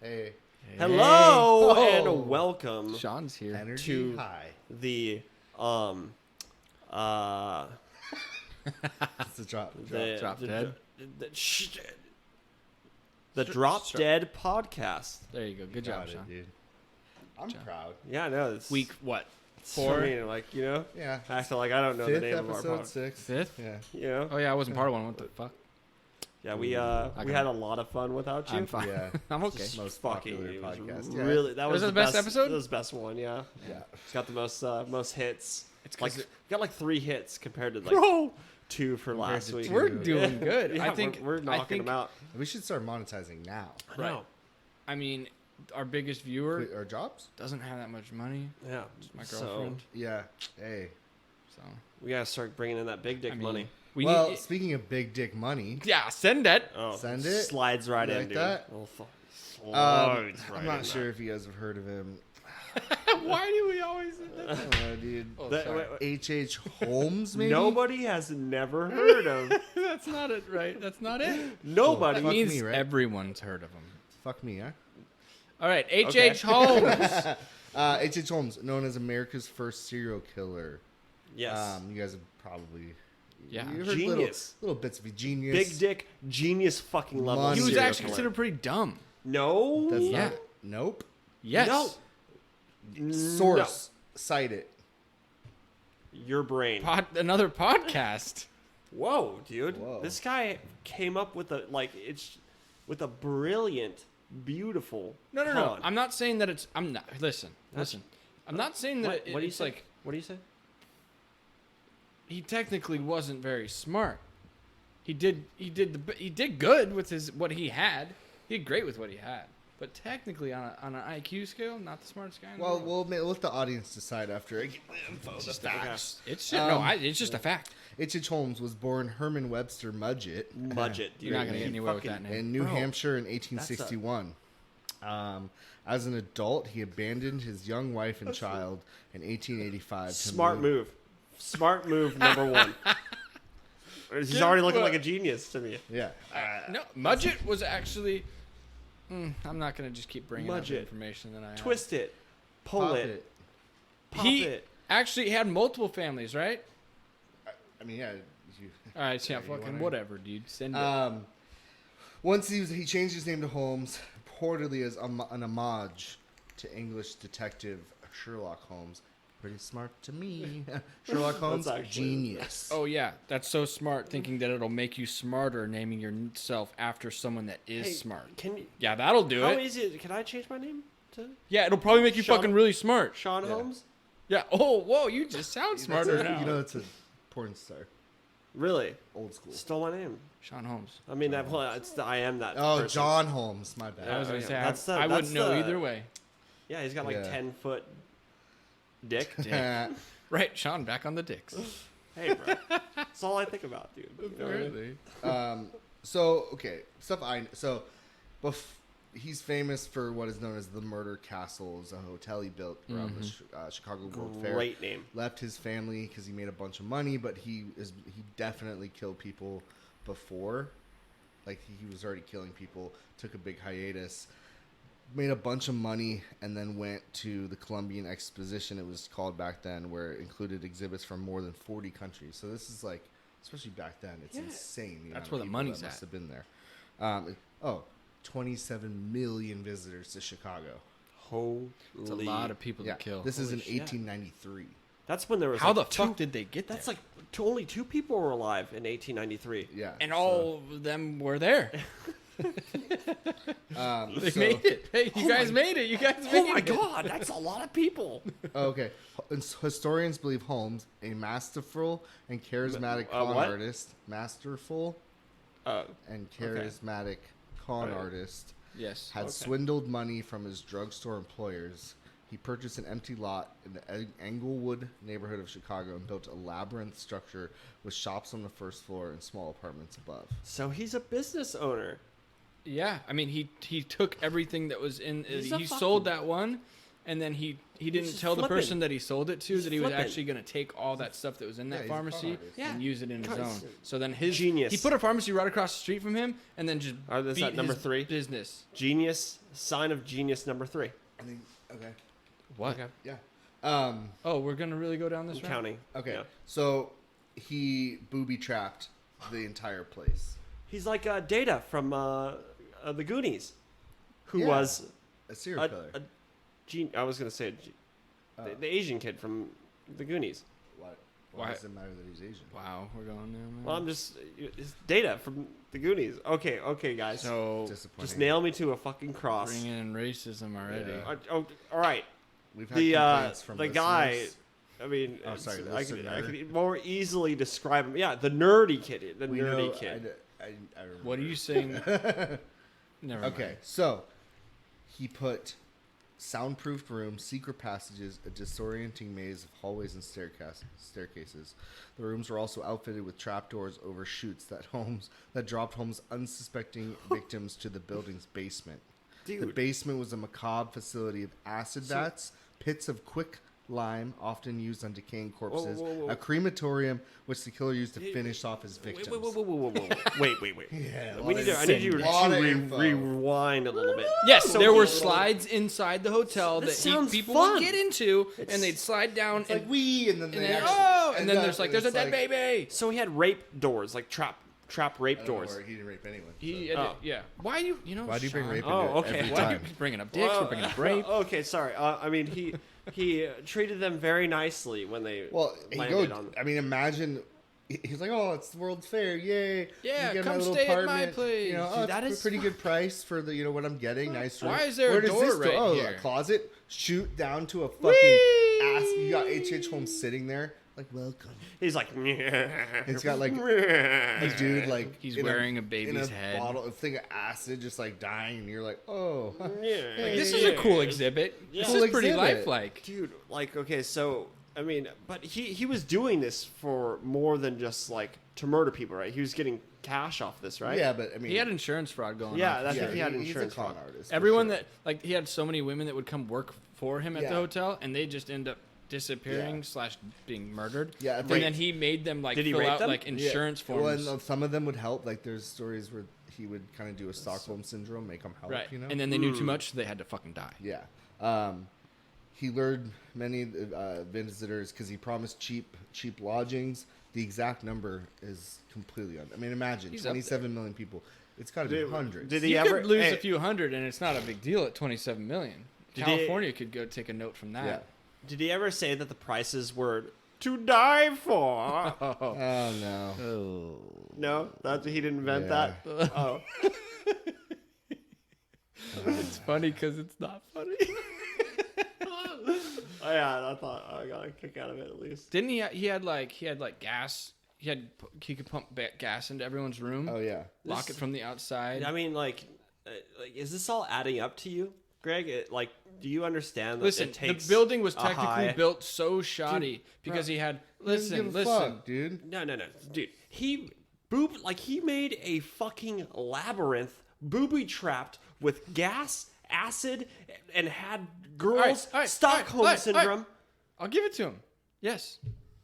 Hey. Hello Hey. and welcome Sean's here. Energy to high. the It's a drop. Drop Dead. The Drop Dead podcast. There you go. Good Got job, Sean. dude. I'm proud. Yeah, I know. It's Week what? it's 4? for me, like, you know, Yeah. acting like I don't know the Fifth name of our episode, podcast. 6. 5th? Yeah. You know? Oh yeah, I wasn't part of one. What the fuck? Yeah, we had a lot of fun without you. I'm fine. Yeah. I'm okay. Just Most fucking popular it was podcast. Yeah. Really, that was Was it the best best episode? That was the best one. Yeah, Yeah. it's got the most hits. It's Like 'cause we got like 3 hits compared to like Bro, 2 for last to week. two. we're doing good. Yeah, I think we're knocking them out. We should start monetizing now. I know. I mean, our biggest viewer Quit our jobs? doesn't have that much money. Yeah, My so girlfriend. Yeah. Hey. So we gotta start bringing in that big dick I mean, money. we well, need. speaking of big dick money, Yeah, send it. Oh, Send it? Slides right You in, like dude. that? Oh, slides right I'm not in sure that. if you guys have heard of him. Why do we always? I don't know, dude. Oh, That- sorry. wait, wait. H.H. Holmes, maybe? Nobody has never heard of. That's not it, right? That's not it. Nobody. Fuck That means me, right? everyone's heard of him. Fuck me, huh? All right, H.H. Holmes. H.H. Holmes, known as America's first serial killer. Yes. You guys have probably Yeah. you heard Genius. little bits of genius. Big dick, genius fucking level. Money. He was serial actually killer. considered pretty dumb. No. That's Yeah. not, nope. Yes. No. Source. Cite it. Your brain. Another podcast. Whoa, dude. Whoa. This guy came up with a brilliant, beautiful. No. con. I'm not saying that it's. I'm not. Listen. I'm not saying that What do you it's say? like What do you say? he technically wasn't very smart. He did good with what he had. He did great with what he had. But technically, on an IQ scale, not the smartest guy in the Well, world. we'll let the audience decide after I get the info, the facts. It's it's just a fact. H.H. Holmes was born Herman Webster Mudgett Budget. You're not gonna get anywhere with Fucking- that name. in New Bro, Hampshire in 1861. As an adult, he abandoned his young wife and child in 1885. Smart move. Smart move number 1. He's already looking like a genius to me. Yeah. No, Mudgett was actually. I'm not gonna just keep bringing up Mudgett. information that I have. Twist it. Pull Pop it. it. Pop He it. actually had multiple families, right? I mean, yeah. All right, yeah, you fucking wanna- whatever, dude. Send it. Once he changed his name to Holmes, reportedly as an homage to English detective Sherlock Holmes. Pretty smart to me. Sherlock Holmes, actually- genius. Oh yeah, that's so smart. Thinking that it'll make you smarter, naming yourself after someone that is Hey, smart. Can you, Yeah, that'll do how it. easy is it? Can I change my name to Yeah, it'll probably make you Sean- fucking really smart. Sean Yeah. Holmes? Yeah. Oh, whoa, you just sound smarter now. You know, it's a porn star. Really? Old school. Stole my name. Sean Holmes. I mean, I am that. Oh, person. John Holmes. My bad. I was gonna yeah, say that's the- I wouldn't that's know the- either way. Yeah, he's got like Yeah. 10-foot dick. Right, Sean, back on the dicks. Hey, bro. That's all I think about, dude. You know what I mean? Apparently. He's famous for what is known as the Murder Castle. It's a hotel he built around the Chicago World Fair. Great name. Left his family because he made a bunch of money, but he definitely killed people before. Like he was already killing people. Took a big hiatus. Made a bunch of money and then went to the Columbian Exposition, it was called back then, where it included exhibits from more than 40 countries. So this is like, especially back then, it's insane. That's amount where of the people money's that must at. have been there. 27 million visitors to Chicago. Holy. It's a lot of people Yeah, to kill. this is in Holy shit. 1893. That's when there was How like the fuck did they get there? That's like only 2 people were alive in 1893. Yeah, and so, all of them were there. They so- made it. Hey, you guys made it. You guys made it. Oh my god, that's a lot of people. Okay, historians believe Holmes, a masterful and charismatic con what? artist, masterful and charismatic con artist, Yes. had swindled money from his drugstore employers. He purchased an empty lot in the Englewood neighborhood of Chicago and built a labyrinth structure with shops on the first floor and small apartments above. So he's a business owner. Yeah, I mean he took everything that was in. He's a He sold fucking- that one, and then he didn't just tell the flipping. person that he sold it to He's that he was flipping. actually going to take all that stuff that was in that he's a con pharmacy artist. and Yeah. use it in his Guys, own. So then his genius. he put a pharmacy right across the street from him, and then just Oh, that's beat at number his 3? business. Genius. Sign of genius number 3. I think. Okay. What? Okay. Yeah. Oh, we're gonna really go down this route? Counting. Okay. Yeah. So he booby trapped the entire place. He's like Data from the Goonies, who Yeah. was A serial a, killer. I was gonna say the Asian kid from the Goonies. Why does it matter that he's Asian? Wow, we're going there, man. Well, I'm just it's Data from the Goonies. Okay, guys. so Disappointing. Just nail me to a fucking cross. bringing in racism already. Yeah. All right. We've had The complaints from the guy. listeners. I mean, Oh, sorry, I listener. could more easily describe him. Yeah, the nerdy kid. The We nerdy know, kid. I remember. What are you saying? Never mind. Okay, so he put soundproofed rooms, secret passages, a disorienting maze of hallways and staircases. The rooms were also outfitted with trapdoors over chutes that dropped Holmes' unsuspecting victims to the building's basement. The Dude. basement was a macabre facility of acid vats, pits of quick lime, often used on decaying corpses, whoa. a crematorium, which the killer used to finish off his victims. Wait. Yeah, We need to. I need you lot of to info. rewind a little bit. Yes, So there were he- slides inside the hotel This that sounds people fun. would get into, and they'd slide down It's and, like we, and then and they then actually and then end there's up, like and there's a it's dead like- baby. So he had rape doors, like trap rape I don't know doors. where he didn't rape anyone. He, Oh. yeah. Why do you know? Why do you bring Sean, rape Oh, into okay. it every Why time? are you bringing up dicks? We're bringing up rape. Okay, sorry. I mean, he treated them very nicely when they Well, he landed goes. on. I mean, imagine. He's like, "Oh, it's the World's Fair, yay! Yeah, You get come my little stay at my apartment. place." You know, Dude, oh, that it's is a pretty good price for the what I'm getting. Nice room. Why is there a Where does door this go? right Oh, here? a closet. Shoot down to a fucking Whee! ass. You got H.H. Holmes sitting there, like, welcome. He's like, He's got like a dude like He's in wearing a in baby's a head. bottle, a thing of acid, just like dying, and you're like, oh, This is a cool exhibit. This Cool is pretty exhibit. lifelike. dude. Like, okay, so I mean, but he was doing this for more than just like to murder people, right? He was getting cash off this, right? yeah, but I mean, He had insurance fraud going Yeah, on. that's yeah, if he had he's insurance a con fraud. artist. for Everyone sure. that like he had so many women that would come work for him at Yeah. the hotel, and they just end up disappearing Yeah. / being murdered. Yeah, I and think- then he made them like Did he fill rape out them? like insurance Well, forms. and some of them would help. Like there's stories where he would kind of do a Stockholm syndrome, make them help. Right. You know. And then they knew too much, so they had to fucking die. yeah. He lured many visitors because he promised cheap lodgings. The exact number is completely I mean, imagine He's up 27 million people. It's got to be Did- hundreds. did he You ever could lose hey, a few hundred, and it's not a big deal at 27 million. Did he- California could go take a note from Yeah. that. Did he ever say that the prices were to die for? Oh no. Oh. No, he didn't invent Yeah. that. Oh, It's funny because it's not funny. oh yeah, I thought I got a kick out of it at least. Didn't he? He had like gas. He could pump gas into everyone's room. Oh yeah. Lock it from the outside. I mean, like, is this all adding up to you, Greg? Like, do you understand that Listen, it takes the building was a technically high- built so shoddy because he had. Doesn't give Listen, a listen. fuck, dude. No, dude. He made a fucking labyrinth, booby trapped with gas, acid, and had girls all right, Stockholm all right. syndrome. I'll give it to him. Yes.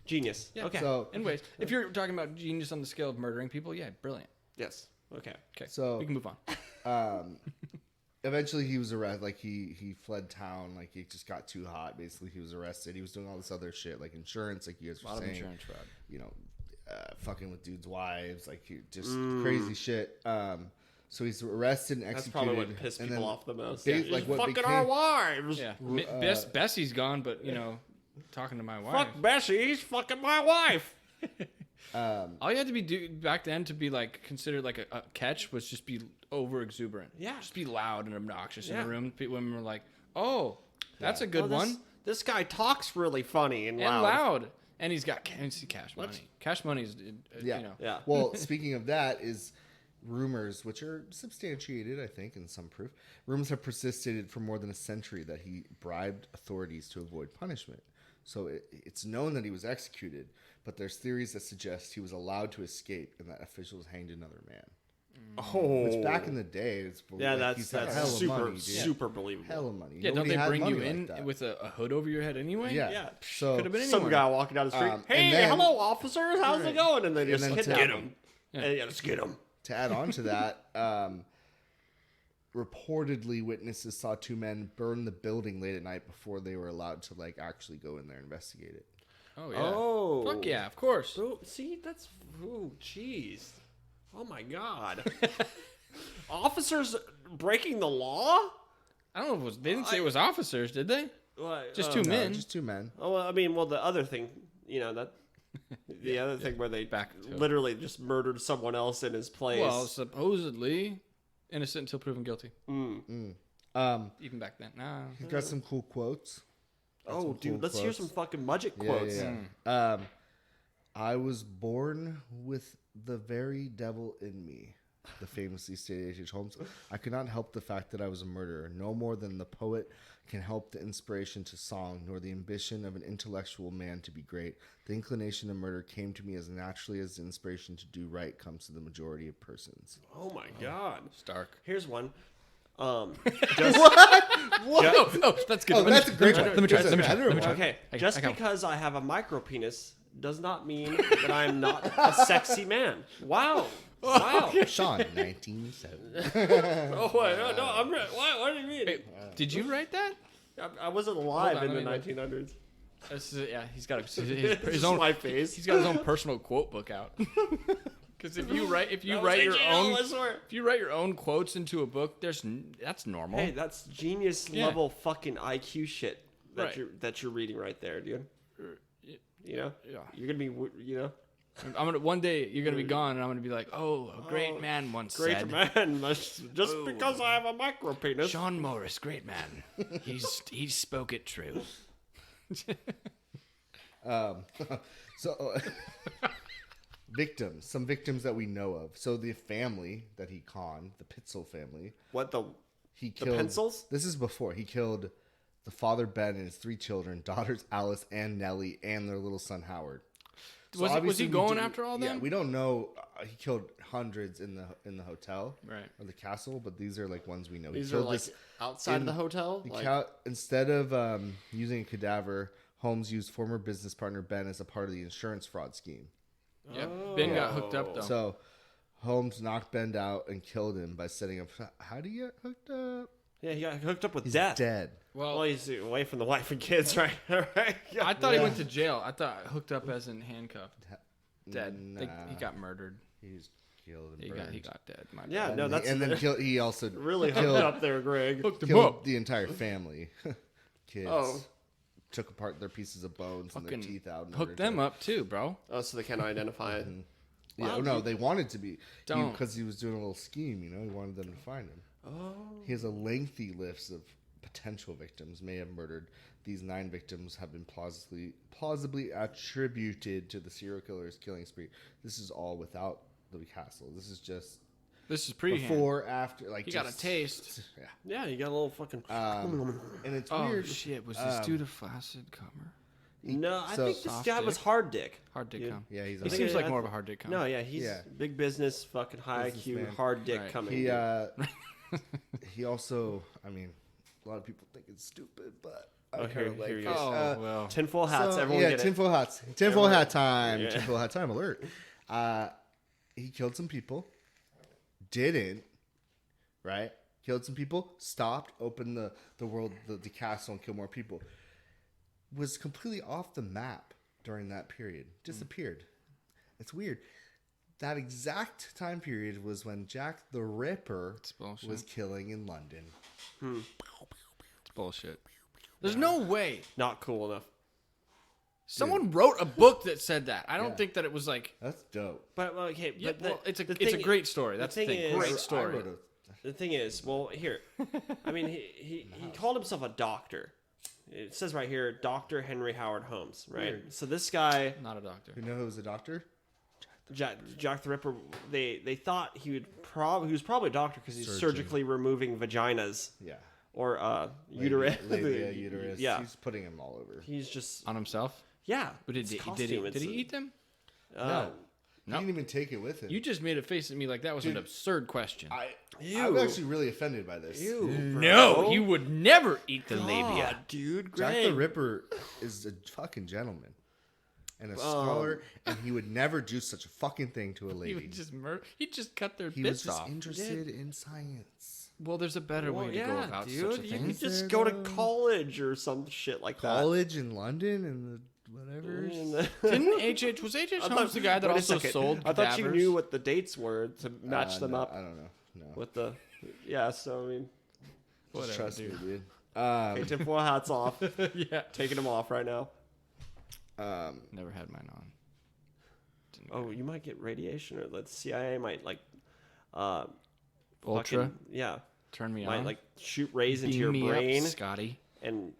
Genius. Yeah. Okay. So Anyways, if you're talking about genius on the scale of murdering people, yeah, brilliant. yes. Okay. Okay. So- we can move on. eventually he was arrested. Like he fled town. Like it just got too hot. Basically, he was arrested. He was doing all this other shit, like insurance, like you guys A were lot of saying. insurance fraud. You know, fucking with dudes' wives, like just crazy shit. So he's arrested and That's executed. probably what pissed and people then off the most. ba- He's like what fucking became- our wives. Yeah. Uh, Bessie's gone, but you know, talking to my wife. Fuck Bessie. He's fucking my wife. All you had to be back then to be like considered like a catch was just be over exuberant. Yeah. Just be loud and obnoxious in Yeah. a room. Women were like, "Oh, that's a good Well, one." This guy talks really funny and And loud. loud. And he's got cash money. Cash money is, Yeah. you know. Yeah. Well, speaking of that, is rumors, which are substantiated, I think, in some proof. Rumors have persisted for more than a century that he bribed authorities to avoid punishment. So it's known that he was executed, but there's theories that suggest he was allowed to escape and that officials hanged another man. Oh, Which back in the day, it's yeah, like, he's got that's hella super money, dude. super believable. Hella money. Yeah, don't Nobody they had bring money you like in that. with a hood over your head anyway? Yeah. Yeah. So Could have been Some anyone. guy walking down the street. and Hey, then- hello, officers. How's it Right. going? And they just then kidnap to- him. Yeah. And, yeah, let's get him. to add on to that, reportedly witnesses saw two men burn the building late at night before they were allowed to like actually go in there and investigate it. Oh yeah. Oh. Fuck yeah, of course. Oh, see, that's jeez. Oh my god. Officers breaking the law? I don't know if it was, they didn't say it was officers, did they? What, Just oh. two No, men. just two men. Oh, well, I mean, well, the other thing, that the other thing where they Back to- literally just murdered someone else in his place. Well, supposedly innocent until proven guilty. Even back then. Nah. He's got some cool quotes. oh, some dude, cool let's hear quotes. some fucking budget Yeah, quotes. yeah. I was born with the very devil in me, the famously stated H.H. Holmes. I could not help the fact that I was a murderer, no more than the poet can help the inspiration to song, nor the ambition of an intellectual man to be great. The inclination to murder came to me as naturally as the inspiration to do right comes to the majority of persons. Oh my god. Stark. Here's one. What? Just, Oh, that's good. Oh, that's a great one. Let me try. There's Let me try. another Let me one. try. okay, I just got one. because I have a micro penis does not mean that I'm not a sexy man. Wow. Wow. Sean, 1970. Oh, wait, no, I'm right. What do you mean? Wait, did you write that? I wasn't alive Hold on, in the let me look. 1900s. Yeah, he's got his His own. my face. He's got his own personal quote book out. Because if you write That was your H.L., own I swear. if you write your own quotes into a book, that's normal. Hey, that's genius Yeah. level fucking IQ shit that Right. you're reading right there, dude. You know, Yeah. you're gonna be, I'm gonna one day you're gonna be gone, and I'm gonna be like, oh, a great man once great said. man. Just because I have a micro penis. Sean Morris, great man. He spoke it true. So, some victims that we know of. So the family that he conned, the Pitzel family, What the? he The killed. pencils? This is before he killed the father Ben and his three children, daughters Alice and Nellie, and their little son Howard. So Was he obviously we going do- after all Yeah, them? we don't know. He killed hundreds in the hotel, Right. or the castle, but these are like ones we know. These he are killed like this outside in of the hotel. The Like, instead of using a cadaver, Holmes used former business partner Ben as a part of the insurance fraud scheme. Yeah. Ben got hooked up though. So Holmes knocked Ben out and killed him by setting up. How do you get hooked up? yeah, he got hooked up with He's death. dead. Well, he's away from the wife and kids, right? Right. Yeah. I thought he went to jail. I thought hooked up as in handcuffed. Dead. He Nah. got murdered. He was killed and He burned. got dead. My Yeah, bad. no, that's and then he also really hooked killed, up there, Greg. Hooked him killed up. the entire family. Kids. Oh. Took apart their pieces of bones and their Fucking teeth out. in hooked order them to- up too, bro. Oh, so they can't identify it. Yeah, Wow, no, dude. they wanted to be. Don't. Because he was doing a little scheme, He wanted them to find him. Oh. He has a lengthy list of potential victims may have murdered. These 9 victims have been plausibly attributed to the serial killer's killing spree. This is all without the castle. This is just This is pre before, after. Like He got a just- taste. Yeah. Yeah, you got a little fucking. And it's Oh weird. shit! Was this dude a flaccid comer? No, I So- think this Soft guy was dick. hard dick. Hard dick Dude. cum. Yeah, he's He a seems like I more of th- a hard dick cum. No, yeah, he's Yeah. big business, fucking high IQ, Businessman. hard dick Right. coming. He dude. he also, I mean, a lot of people think it's stupid, but I Oh, kind here of like you it. go. Oh well. Tinfoil hats, So, everyone yeah, get it. tinfoil hats. Tinfoil hat time. Yeah. Tinfoil hat time alert. He killed some people. Didn't. Right? Killed some people. Stopped. Opened the world, the castle, and killed more people. Was completely off the map during that period. Disappeared. It's weird. That exact time period was when Jack the Ripper bullshit. was killing in London. It's bullshit. There's no way Not cool enough. someone wrote a book that said that. I don't Yeah. think that it was like. That's dope. But well, okay, Yeah, but well, it's a the it's a thing- great story. That's the thing thing. is- Great I story. wrote The thing is, well, here, I mean, he called himself a doctor. It says right here, Dr. Henry Howard Holmes, right? So this guy, Not a doctor. You know who was a doctor? Jack the Ripper, they thought he was probably a doctor because he's Surgeon. surgically removing vaginas Yeah. or uterus. Labia, uterus. Yeah, He's putting him all over. he's just On himself. yeah. But did it's he costume. did It's he eat them? No. No. He didn't even take it with him. You just made a face at me like that was an absurd question. I'm actually really offended by this. No, he would never eat the labia. Dude, Jack Greg. the Ripper is a fucking gentleman and a scholar, and he would never do such a fucking thing to a He lady. would just he'd just cut their He was bits just off. interested in science. Well, there's a better way to go about such a You thing. could just go to college or some shit like College in London and the whatever. that. Didn't H.H. was H.H. Holmes the guy that Wait a also second. sold I thought you cadavers? knew what the dates were to match them No, up I don't know. No. with the. Yeah, so I mean, Just Whatever, trust dude. me, dude. hey, tinfoil hats off. Yeah. Taking them off right now. Never had mine on. Oh, you might get radiation, or the CIA might like. Ultra? fucking- yeah. Turn me Might on. like shoot rays into Beam your me brain up, Scotty. and,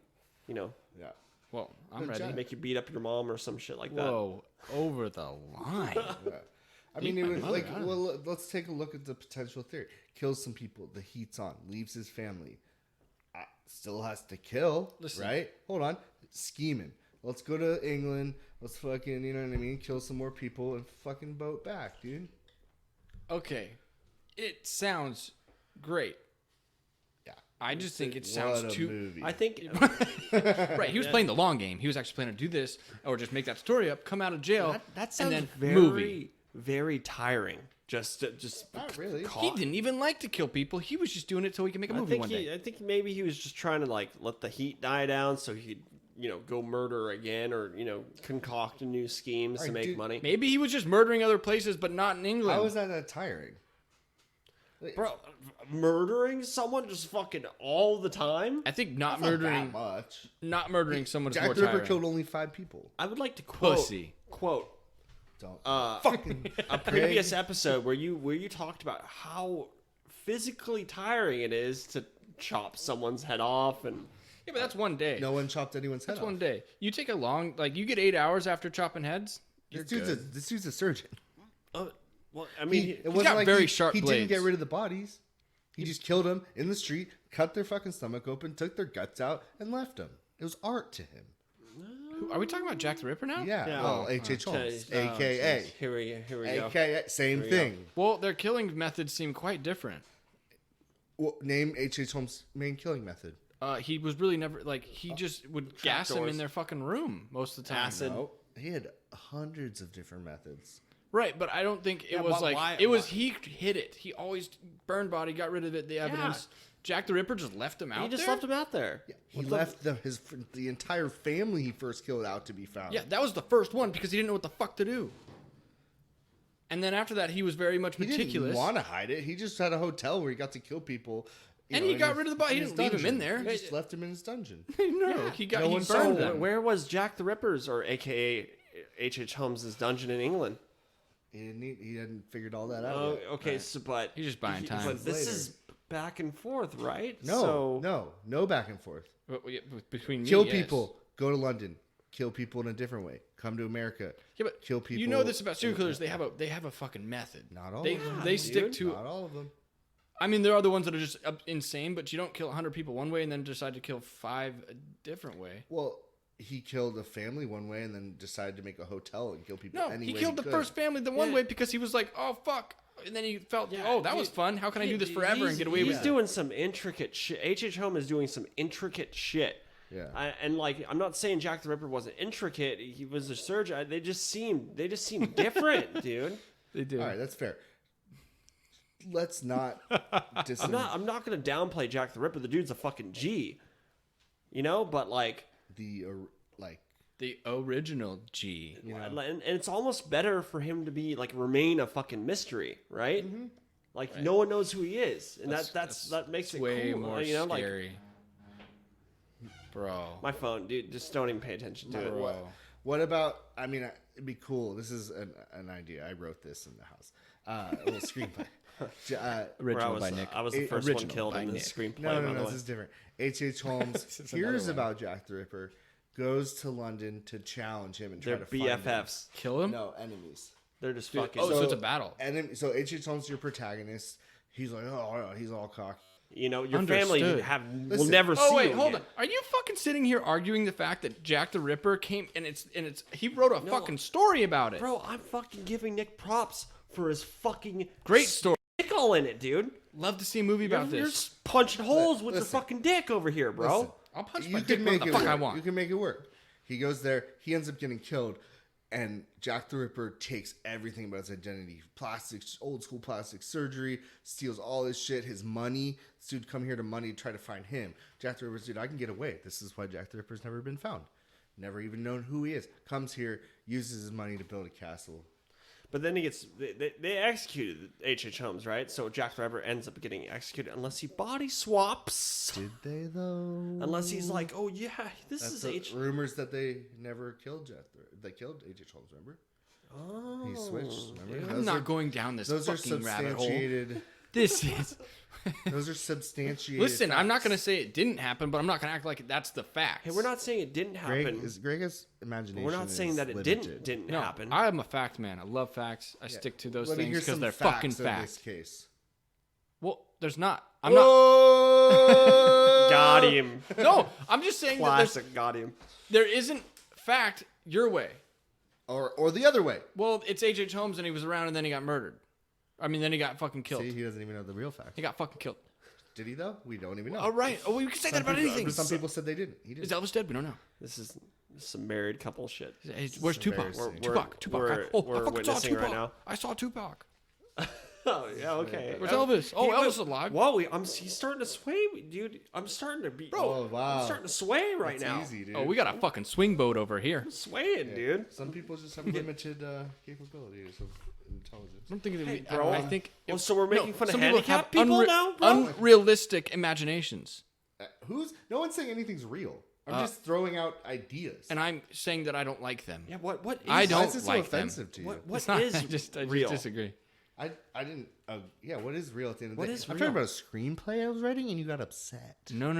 you know, Yeah. Well, I'm Good ready. job. make you beat up your mom or some shit like that. Whoa, over the line. Yeah. I mean, Beat it my was mother, like, I don't well, let's take a look at the potential theory. Kills some people, the heat's on, leaves his family. Still has to kill, Listen. right? Hold on. Scheming. Let's go to England. Let's fucking, you know what I mean? Kill some more people and fucking boat back, dude. Okay, it sounds great. Yeah. I just think it What sounds a too. movie. I think Right, he was playing the long game. He was actually planning to do this, or just make that story up, come out of jail, that sounds and then very, movie. very tiring. Just Not really. He didn't even like to kill people. He was just doing it so he could make a movie one day. I think maybe he was just trying to like let the heat die down so he'd go murder again or concoct new schemes to Alright, make dude, money. Maybe he was just murdering other places, but not in England. How is that tiring? Bro, murdering someone just fucking all the time? I think not Not murdering, that much. not murdering someone's more Jack the Ripper tiring. killed only 5 people. I would like to quote Pussy. Don't. fucking a previous episode where you talked about how physically tiring it is to chop someone's head off and Yeah, but that's one day. No one chopped anyone's head that's off. one day. You take a long, you get 8 hours after chopping heads. This dude's a surgeon. well, I mean, It wasn't got like very he, sharp he didn't get blades. rid of the bodies. He just killed them in the street, cut their fucking stomach open, took their guts out, and left them. It was art to him. Are we talking about Jack the Ripper now? Yeah. Yeah. Well, H.H. Holmes, Oh, a.k.a. here we go. A.k.a. Same Here we go. thing. Well, their killing methods seem quite different. Well, name H.H. Holmes' main killing method. He was really never he just would gas them in doors. their fucking room most of the time. Acid. No, he had hundreds of different methods. Right, but I don't think it was why- it was why- he hid it. He always burned body, got rid of it, the evidence. Jack the Ripper just left him out He just there? left him out there. He left the entire family he first killed out to be found. Yeah, that was the first one because he didn't know what the fuck to do. And then after that, he was very much He meticulous. didn't want to hide it. He just had a hotel where he got to kill people. And he got rid of the body. He didn't leave him in there. He just left him in his dungeon. no, he got No he one burned saw them. Where was Jack the Ripper's or AKA H.H. Holmes' dungeon in England? He hadn't figured all that out Oh, yet. okay, so but He's just buying time. But this Later. is back and forth, right? No, So, no back and forth. Between me, Kill yes. people. Go to London. Kill people in a different way. Come to America. Yeah, but Kill people. you know this about serial killers. They have a fucking method. Not all They of them. they stick dude. to. Not all of them. I mean, there are the ones that are just insane, but you don't kill 100 people one way and then decide to kill 5 a different way. Well, he killed a family one way and then decided to make a hotel and kill people. No, any he way killed the could. first family the one Yeah. way because he was like, oh fuck, and then he felt, Yeah, oh that was fun. How can I do this forever and get away with He's it? doing some intricate shit. H.H. Holmes is doing some intricate shit. Yeah. And like, I'm not saying Jack the Ripper wasn't intricate. He was a surgeon. They just seem different, dude. They do. All right, that's fair. Let's not. I'm not gonna downplay Jack the Ripper. The dude's a fucking G. But like, the The original G. and it's almost better for him to be like remain a fucking mystery, right? Mm-hmm. Like no one knows who he is, and That's that makes it way cool. more Like scary. Bro. my phone, dude. Just don't even pay attention to it. Bro. What about? I mean, it'd be cool. This is an idea. I wrote this in the house. A little screenplay. Where I Original was, by Nick. I was the first one killed in the screenplay. No, by the this way. is different. H.H. Holmes This is another hears one. about Jack the Ripper, goes to London to challenge him and try They're to find him. BFFs. Kill him? No, enemies. They're just fucking. Oh, so it's a battle. So H.H. Holmes is your protagonist. He's like, oh, he's all cocky. Your Understood. family will Listen. never see Oh wait, you hold again. on. Are you fucking fucking sitting here arguing the fact that Jack the Ripper came and he wrote a fucking story about it. Bro, I'm fucking giving Nick props for his fucking Great story. dick all in it, dude. Love to see a movie about You're this. just punching holes with your Listen. fucking dick over here, bro. Listen. I'll punch You my can dick wherever make the it fuck work. I want. You can make it work. He goes there. He ends up getting killed, and Jack the Ripper takes everything about his identity: plastics, old school plastic surgery, steals all his shit, his money. This dude come here to money to try to find him. Jack the Ripper's dude, I can get away. This is why Jack the Ripper's never been found. Never even known who he is. Comes here, uses his money to build a castle. But then he gets they executed H.H. Holmes, right? So Jack the Ripper ends up getting executed unless he body swaps. Did they though? Unless he's like, oh yeah, this That's is the H. rumors that they never killed Jack. They killed H.H. Holmes. Remember? Oh, He switched. Remember? I'm not going down this Those are fucking rabbit hole. substantiated. This is. Those are substantiated. Listen, I'm not facts. going to say it didn't happen, but I'm not going to act like that's the fact. Hey, we're not saying it didn't happen. Greg's imagination. We're not saying is that it limited. didn't No, happen. I'm a fact man. I love facts. I stick to those Let me things hear because some they're facts fucking in facts. This case. Well, there's not. I'm not. Whoa! Got him. No, I'm just saying that Classic. Got him. there isn't fact your way. Or the other way. Well, it's H.H. Holmes and he was around and then he got murdered. I mean, then he got fucking killed. See, he doesn't even know the real facts. He got fucking killed. Did he though? We don't even know. All right. Oh, we can say that about anything. Some people said they didn't. He Is didn't. Elvis dead? We don't know. This is some married couple shit. Where's Tupac? embarrassing. Tupac. We're I fucking saw witnessing Tupac. right now. I saw Tupac. Oh yeah, okay. Where's Elvis? Oh, Elvis is alive. Whoa, he's starting to sway, dude. I'm starting to be. Oh wow. I'm starting to sway right That's now. easy, dude. Oh, we got a fucking swing boat over here. I'm swaying, dude. Some people just have limited capabilities of intelligence. I'm thinking that Hey, we, bro. I think. Oh, so we're making fun of some people handicapped have people now, bro? Unrealistic imaginations. No one's saying anything's real. I'm just throwing out ideas. And I'm saying that I don't like them. Yeah, what is I Why don't is this like so them. offensive to you? what It's not, is I just real? disagree. I didn't. Yeah, what is real at the end of the What day? is I'm real? talking about a screenplay I was writing, and you got upset. No.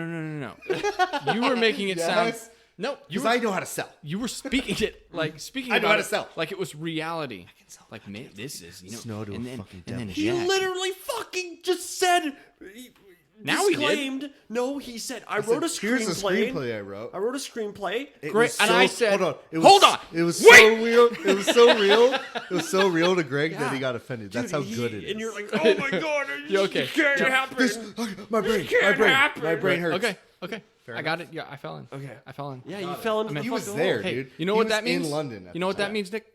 You were making it sound. Yes. No, you Because were, I know how to sell. you were speaking it like speaking. I know about how to it sell. like it was reality. Like man, this is Snow to a fucking and then devil. He Jack. literally fucking just said. Now he did. disclaimed. No, he said I wrote a Here's the screenplay. screenplay I wrote. I wrote a screenplay. It Great, was and so- I said, hold on. It was, hold on. It was Wait. so real. It was so real. It was so real to Greg that Yeah. he got offended. That's Dude, how good it is. And you're like, oh my god, You're okay. it can't happen. my brain, can't happen. my brain hurts. Okay. I got it. Yeah, I fell in. Okay. I fell in. Yeah, you fell into I mean, the He was fucking there, hole. Hey, dude. you know He what was that means? in London. You know what that means, Nick?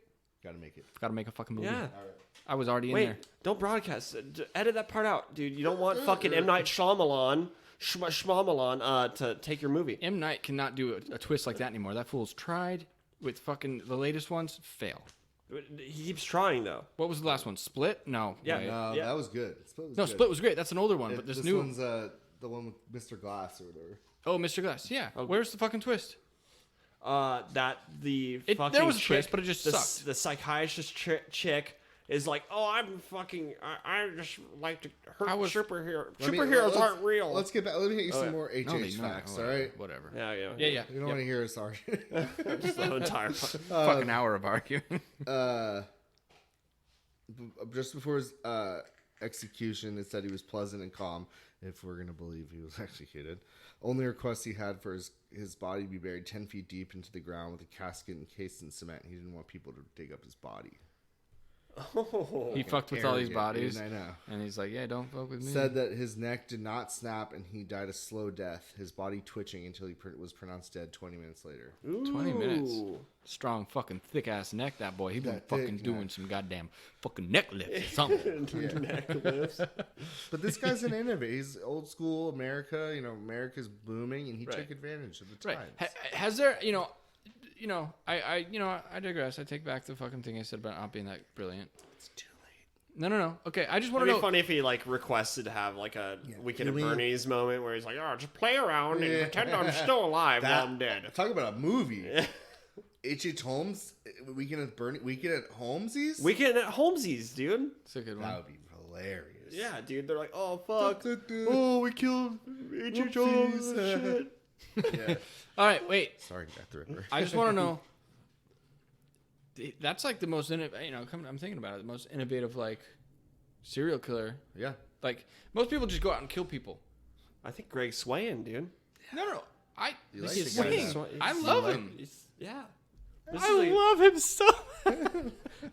Gotta make it. Got to make a fucking movie. Yeah. I was already in Wait, there. don't broadcast it. Edit that part out, dude. You don't want fucking M. Night Shyamalan to take your movie. M. Night cannot do a twist like that anymore. That fool's tried with fucking the latest ones. Fail. He keeps trying, though. What was the last one? Split? No. Yeah. Wait. No, Yeah. that was good. Split was No, good. Split was great. That's an older one, but this new one's the one with Mr. Glass or whatever. Oh, Mr. Glass. Yeah. Where's the fucking twist? That the It- fucking there was a chick, twist, but it just the, sucked. The psychiatrist chick is like, oh, I just like to hurt superheroes. Superheroes aren't real. Let's get back. Let me hit you some more HH No, facts. whatever, All right. Whatever. yeah. Yeah. You don't want to hear us argue. Just the entire. Fucking hour of arguing. Just before his execution, it said he was pleasant and calm. If we're gonna believe he was executed, only request he had for his body be buried 10 feet deep into the ground with a casket encased in cement. He didn't want people to dig up his body. He fucked with all these Arrogant, bodies. dude, I know. And he's like, yeah, don't fuck with me. Said that his neck did not snap and he died a slow death, his body twitching until he was pronounced dead 20 minutes later. 20 minutes. Ooh. Strong fucking thick ass neck, that boy. He been That fucking thick doing neck. some goddamn fucking neck lifts or something. Necklace. But this guy's an innovator. He's old school America. You know, America's booming, and he took advantage of the Right. times. Has there, I digress. I take back the fucking thing I said about not being that brilliant. It's too late. No. Okay, I just want It'd to be know. funny if he like requested to have like a Weekend at Really? Bernie's moment where he's like, "Oh, just play around and Yeah. pretend I'm still alive while That- I'm dead." Talk about a movie. H.H. Holmes, Weekend at Holmesies? Weekend at Holmesies, dude. It's a good That one. would be hilarious. Yeah, dude. They're like, "Oh fuck, Oh, we killed H.H. Holmes and Whoopsies. shit." Yeah. All right, wait. Sorry, Jack the Ripper. I just want to know. That's like the most, I'm thinking about it, the most innovative, like, serial killer. Yeah. Like, most people just go out and kill people. I think Greg's swaying, dude. No. You like He's the guy swing. now. I love him. Yeah. I love him so.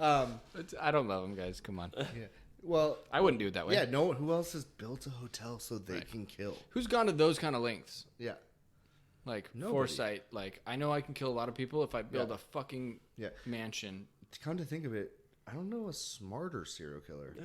Um, I don't love him, guys. Come on. yeah. Well, I wouldn't do it that way. yeah. No one. Who else has built a hotel so they can kill? Who's gone to those kind of lengths? Yeah. Like Nobody. foresight. Like I know I can kill a lot of people if I build Yeah. a fucking Yeah. mansion. Come to think of it, I don't know a smarter serial killer.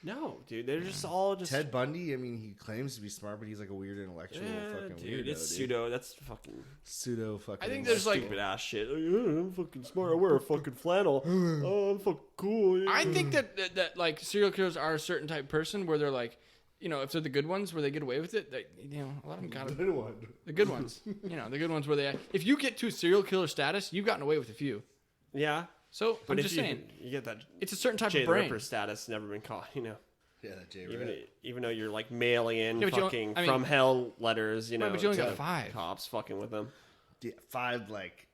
No, dude, they're just all just Ted Bundy. I mean, he claims to be smart, but he's like a weird intellectual fucking dude, weirdo. it's pseudo. That's fucking Pseudo fucking. I think there's like stupid ass shit. Like, I'm fucking smart. I wear a fucking flannel. Oh, I'm fucking cool. I think that like serial killers are a certain type of person where they're like, you know, if they're the good ones where they get away with it, they, you know, a lot of them got it. good one. The good ones, you know, the good ones where they, if you get to serial killer status, you've gotten away with a few. Yeah, So but I'm if just you, saying, you get that it's a certain type Jay of the brain. Ripper status, never been caught. You know, Yeah, that J. even though you're like mailing in Yeah, but you don't- fucking I mean- from hell letters, you know, Right, but you only to got 5. cops fucking with them. Yeah, 5 like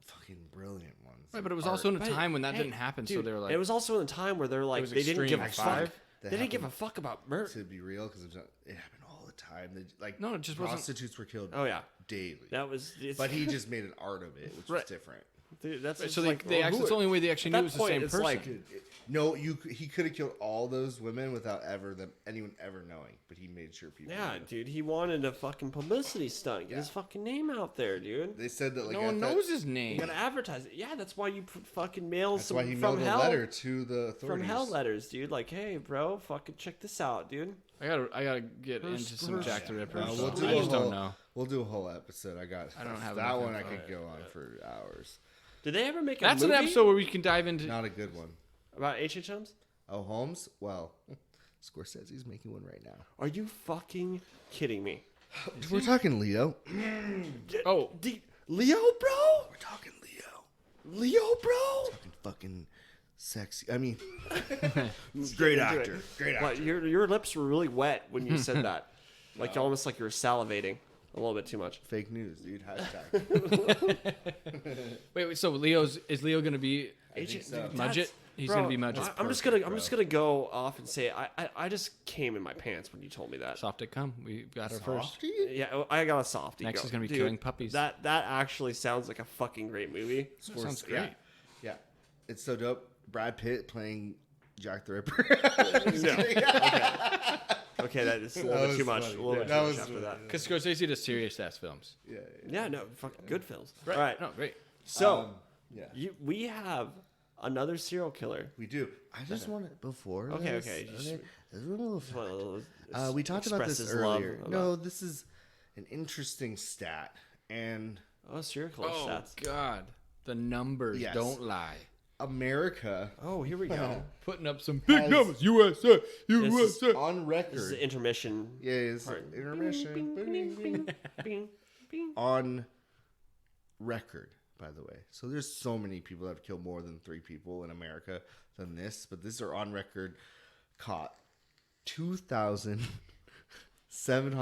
fucking brilliant ones. Right, but it was Art. also in a But, time when that hey, didn't happen, so dude, they were like, it was also in a time where they're like was they didn't extreme. give a Actually, fuck. that They didn't give a happened fuck about murder. to be real because it happened all the time. Like No, it just wasn't- prostitutes were killed Oh yeah, daily. that was. But he just made an art of it, which was Right. different. Dude, that's so just like they well, actually, who- it's the only way they actually at knew that it was the point, same it's person. like- No, he could have killed all those women without anyone ever knowing, but he made sure people. Yeah, knew. dude, he wanted a fucking publicity stunt. Get his Yeah. fucking name out there, dude. They said that like no at one that- knows his You name. gotta advertise it. Yeah, that's why you fucking mail That's some why he from mailed a hell letter to the authorities. from hell letters, dude. Like, hey, bro, fucking check this out, dude. I gotta get into some Jack the Ripper. We'll stuff. do I a just whole, don't know. We'll do a whole episode. I don't have that enough one. I info. could go on for hours. Did they ever make a That's movie an episode where we can dive into. Not a good one. about H.H. Holmes? Oh, Holmes. Well, Scorsese's making one right now. Are you fucking kidding me? We're talking Leo. Oh, Leo, bro? We're talking Leo. Leo, bro? Fucking sexy. I mean, great actor. Great actor. What, your lips were really wet when you said that. Like almost like you were salivating a little bit too much. Fake news, dude. Hashtag. wait. So is Leo gonna be H.H. so. Mudget? He's Bro, gonna be Mudget. I'm just gonna go off and say I just came in my pants when you told me that. Soft it come. We got her first. Softy? Yeah, I got a softie. Next Go. is gonna be Dude, killing puppies. That actually sounds like a fucking great movie. Sounds Yeah. great. Yeah. It's so dope. Brad Pitt playing Jack the Ripper. Okay, that is a That little bit was too much. funny. A little Yeah, bit that too was much after that. Because Scorsese does serious ass films. Yeah. Yeah, no, fucking good films. All right, No, great. so Yeah. we have another serial killer. We do. I just want to before. Okay, this, okay, just- there's a little Well, we talked about express this his love earlier. about- No, this is an interesting stat, and Oh, serial killer Oh stats. God, the numbers Yes. don't lie. America Oh, here we go. Putting up some big Has- numbers. USA, This USA. on This is record. the intermission. Yeah, it's part. intermission. Bing, bing, bing, bing, bing. On record, by the way. So there's so many people that have killed more than 3 people in America than this, but these are on record caught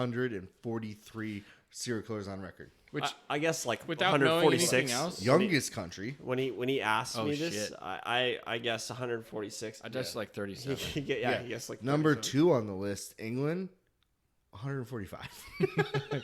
2,743 serial killers on record. Which I guess like without knowing 146. anything else? Youngest country. When he asked Oh, me this, shit. I guess 146. I just like 37. He guessed like Number 37. 2 on the list, England, 145.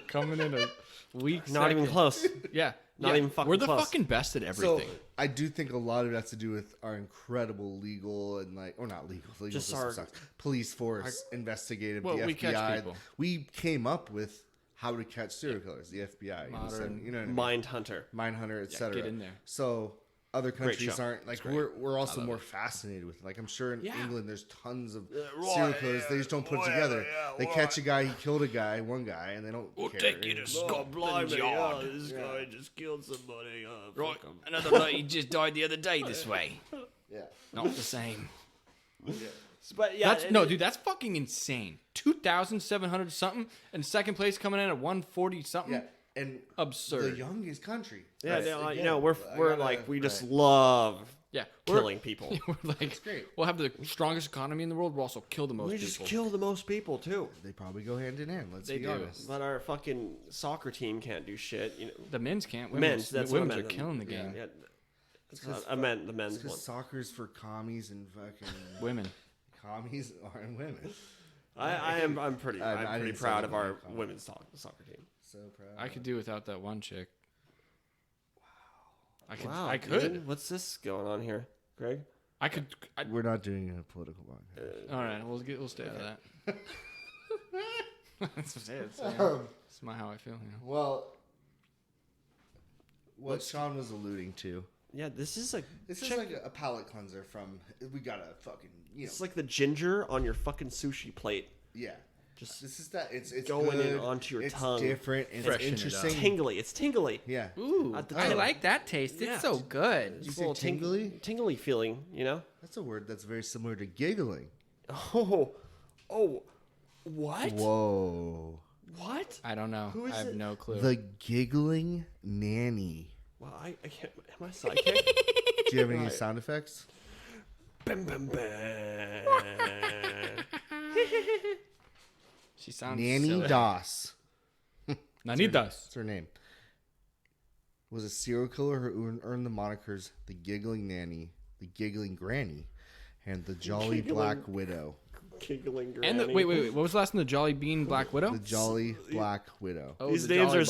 Coming in a week. Not even close. Yeah. Not yeah. even fucking We're the close. fucking best at So everything. I do think a lot of it has to do with our incredible legal and or not legal Just system our- sucks. Police force, investigative, Well, the we catch FBI. people. We came up with how to catch serial killers. The FBI, Modern you know, what I mean? Mindhunter. Mindhunter, etc. get in there. So other countries show. aren't like we're also more fascinated with. Like I'm sure in England there's tons of serial killers. They just don't put it together. They catch a guy, he killed a guy, one guy, and they don't care. Scotland This guy just killed somebody. Right. Another lady just died the other day this way. Yeah. Not the same. But yeah, That's no, dude. That's fucking insane. 2,700 something, and second place coming in at 140 something. Yeah. And Absurd. the youngest country. Yeah, Right. you know, Again, we're I we're gotta- like we just right. love Yeah, killing people. We're like, great. we'll have the strongest economy in the world. We'll also kill the most We people. just kill the most people too. They probably go hand in hand. Let's They be do. honest. But our fucking soccer team can't do shit. You know, The men's can't. men's. That's what I women's are meant. killing the game. Yeah, I meant the men's one. Because soccer's for commies and fucking Women. commies aren't women. I'm pretty I pretty didn't say proud that of our in my comment. women's soccer team. so proud. I could do without that one chick. Wow. I could. Dude, what's this going on here, Greg? We're not doing a political podcast. All right, we'll stay out of that. That's what it is. Yeah. That's how I feel. You know? Well, what Sean was alluding to. Yeah, this is like a palate cleanser from. We gotta fucking. It's like the ginger on your fucking sushi plate. Yeah. Just this is that. It's going good. in onto your tongue. It's different. It's Freshen it up. interesting. Tingly. It's tingly. Yeah. Ooh, At the I tip. like that taste. Yeah. It's so good. You It's a say little tingly? tingly feeling, you know? That's a word that's very similar to giggling. Oh, what? Whoa. What? I don't know. Who is I have it? no clue. The Giggling Nanny. Well, I can't. Am I psychic? Do you have any sound effects? Bam, bam, bam. She sounds Nanny silly. Doss. Nanny Doss. That's her name. Was a serial killer who earned the monikers the Giggling Nanny, the Giggling Granny, and the Jolly Giggling- Black Widow. Giggling granny. And wait. What was the last one? The Jolly Bean Black Widow. The Jolly Black Widow. Oh, These the names Jolly are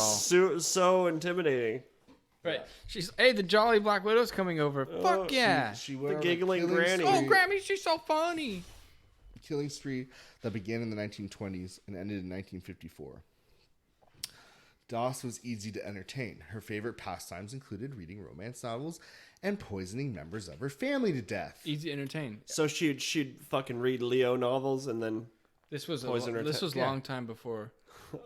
Ball. so intimidating. Right. She's the Jolly Black Widow's coming over. Fuck yeah. She went The on a Giggling killing Granny. Oh, spree- Grammy, she's so funny. killing spree that began in the 1920s and ended in 1954. Doss was easy to entertain. Her favorite pastimes included reading romance novels and poisoning members of her family to death. Easy to entertain. So she'd fucking read Leo novels and then This was Poison her this te- was a yeah. long time before.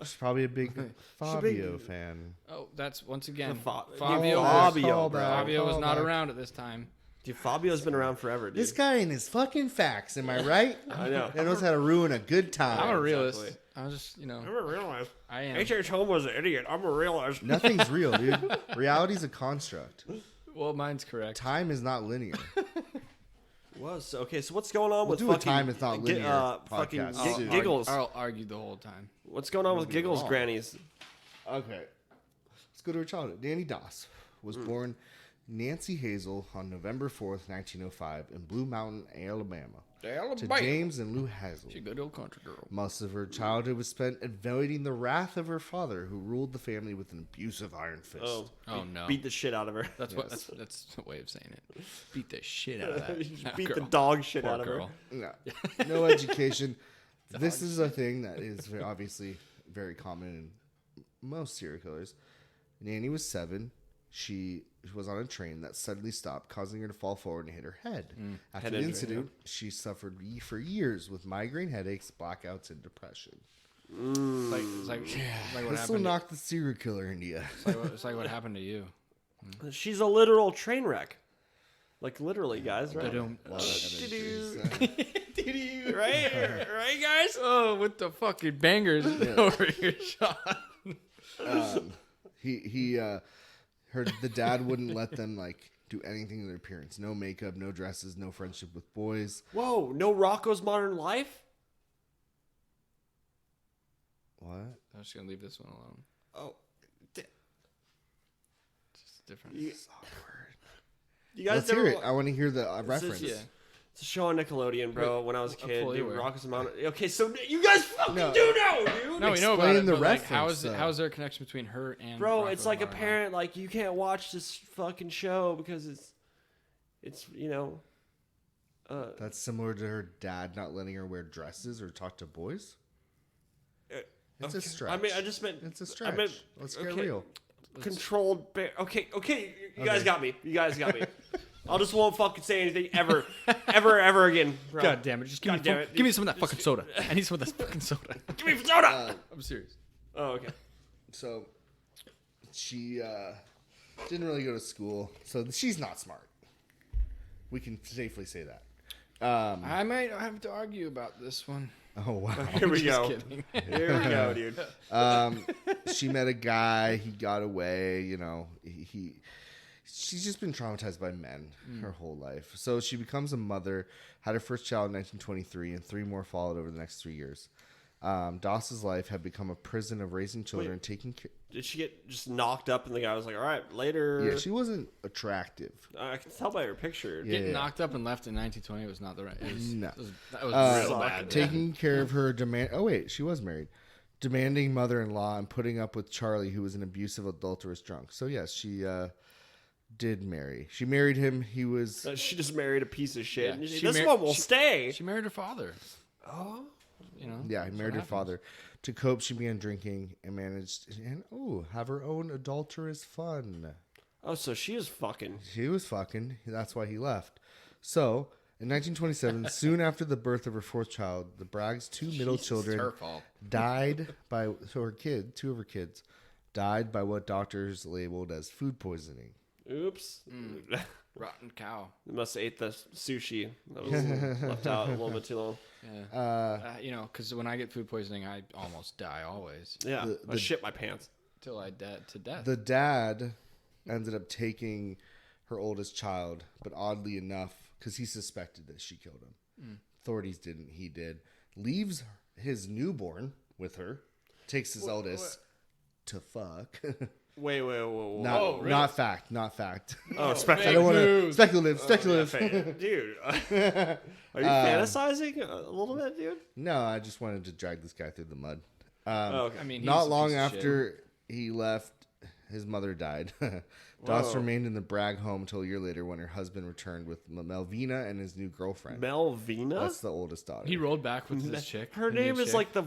She's probably a big Fabio fan. Oh, that's once again Fabio, Fabio, bro. Fabio was not Callback. around at this time. Dude, Fabio's been around forever, dude. This guy and his fucking facts, am I right? I know. He knows how to ruin a good time. I'm a realist. exactly. I was just, I'm a realist. I am. H.H. Holmes was an idiot. I'm a realist. Nothing's real, dude. Reality's a construct. Well, mine's correct. Time is not linear. Was okay. So what's going on We'll with do a fucking Time Is Not Linear fucking podcast soon. Giggles? I'll argue the whole time. What's going on with Giggles wrong. grannies? Okay. Let's go to her childhood. Nanny Doss was born Nancy Hazel on November 4th, 1905 in Blue Mountain, Alabama. To James and Lou Hazel. She's a good old country girl. Most of her childhood was spent avoiding the wrath of her father, who ruled the family with an abusive iron fist. Oh no. Beat the shit out of her. That's what. That's a way of saying it. Beat the shit out of that. Beat the girl. dog shit Poor out of her. girl. No, no education. This is a thing that is obviously very common in most serial killers. Nanny was 7. She was on a train that suddenly stopped, causing her to fall forward and hit her head. After Head the injury, incident, she suffered for years with migraine headaches, blackouts, and depression. It's like what This will happened. knock the serial killer into you. It's like what happened to you. She's a literal train wreck. Like literally, guys. Right? Da-dum. right, guys. Oh, with the fucking bangers over here, Sean. The dad wouldn't let them like do anything to their appearance. No makeup, no dresses, no friendship with boys. Whoa, no Rocco's Modern Life? What? I'm just gonna leave this one alone. Oh, Just different. you guys Let's never hear it. I want to hear the reference. Yeah. It's a show on Nickelodeon, bro. When I was a kid, fully dude, aware. Rocco's Modern. Okay, so you guys fucking No. do know, dude. No, we know about Explain it. the But like, reference, though. how is there a connection between her and Bro, Rocco it's like a Modern parent, like you can't watch this fucking show because it's you know. That's similar to her dad not letting her wear dresses or talk to boys. It's a stretch. I mean, I just meant It's a I stretch. meant, Let's get okay, real. Controlled. Okay. You guys got me. You guys got me. I just won't fucking say anything ever again. Bro. God damn it! Just give God damn it. give me some of that fucking soda. I need some of that fucking soda. Give me soda. I'm serious. Oh, okay. So she didn't really go to school, so she's not smart. We can safely say that. I might have to argue about this one. Oh wow. Here we Just go. kidding. Here we go, dude. She met a guy. He got away. You know, she's just been traumatized by men her whole life. So she becomes a mother. Had her first child in 1923, and 3 more followed over the next 3 years. Doss's life had become a prison of raising children, and taking care. Did she get just knocked up and the guy was like, all right, later? Yeah, she wasn't attractive. I can tell by her picture. Yeah. Getting knocked up and left in 1920 was not the right. It was, No. that was real Suck. bad. Taking care of her demand. Oh wait, she was married. demanding mother-in-law and putting up with Charlie, who was an abusive, adulterous drunk. So yes, she did marry. She married him. He was. She just married a piece of shit. Yeah, This one will stay. She married her father. Oh. You know. Yeah, he married her father. To cope, she began drinking and managed and have her own adulterous fun. Oh, so she was fucking. She was fucking. That's why he left. So, in 1927, soon after the birth of her fourth child, the Bragg's two middle children her fault. died by two of her kids died by what doctors labeled as food poisoning. Oops. Rotten cow. They must have ate the sushi that was left out a little bit too long. Yeah. You know, because when I get food poisoning, I almost die always. Yeah. I shit my pants. Till I dead to death. The dad ended up taking her oldest child, but oddly enough, because he suspected that she killed him. Authorities didn't. He did. Leaves his newborn with her. Takes his eldest to fuck. Wait. Not fact. Not fact. Oh, I don't want to speculative. Dude, are you fantasizing a little bit, dude? No, I just wanted to drag this guy through the mud. Okay. I mean, Not he's a long piece of after he left, his mother died. Doss remained in the Bragg home until a year later when her husband returned with Melvina and his new girlfriend. Melvina? That's the oldest daughter. He rolled back with this chick. Her name is like the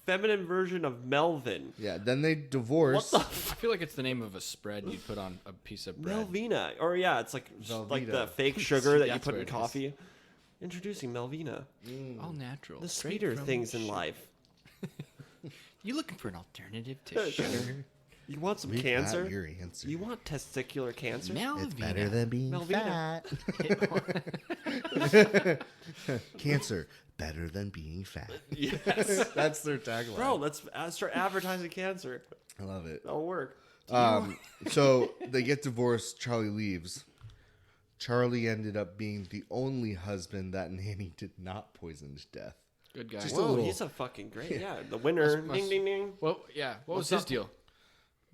feminine version of Melvin. Yeah, then they divorced. I feel like it's the name of a spread you'd put on a piece of bread. Melvina. Or yeah, it's like Velveeta. the fake sugar that you That's put what in it is. coffee. Introducing Melvina. All natural. The straight sweeter from things in sugar. life. You looking for an alternative to sugar? You want some We cancer? got your answer. You want testicular cancer? Melvina. It's better than being Melvina. fat. Cancer, better than being fat. Yes. That's their tagline. Bro, let's start advertising cancer. I love it. That'll work. So they get divorced. Charlie leaves. Charlie ended up being the only husband that Nanny did not poison to death. Good guy. Just a Whoa, little- he's a fucking great. Yeah, the winner. Ding, ding, ding. Well, yeah. What was What's his up? deal?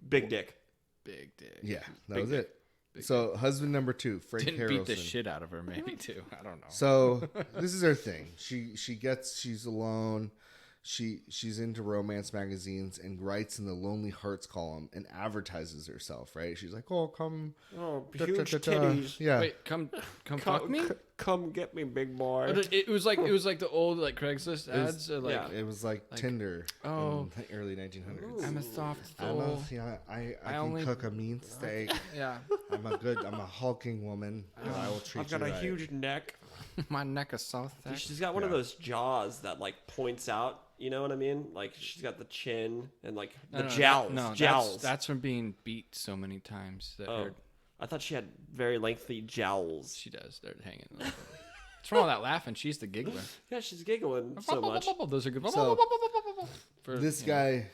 Big dick. Big dick. Yeah, that Big was dick. it. So husband number 2, Frank Didn't Harrelson. beat the shit out of her, maybe too. I don't know. So this is her thing. She's alone. She's into romance magazines and writes in the Lonely Hearts column and advertises herself. Right? She's like, "Oh, come, Oh, da, da, huge da, da." titties. Yeah, Wait, come fuck me. Come get me, big boy. It was like the old like Craigslist ads. Like, yeah. it was like Tinder oh. in the early 1900s. I'm a soft I'm soul. I can only- cook a mean steak. Yeah, I'm a hulking woman. I will treat I've got you a right. huge neck. my neck is so thick. She's got one of Yeah. those jaws that like points out. You know what I mean? Like she's got the chin and like the jowls. Jowls. That's from being beat so many times that Oh, I thought she had very lengthy jowls. she does. They're hanging. What's from all that laughing? She's the giggler. Yeah, she's giggling so much. Those are good. So, For, This you know, guy,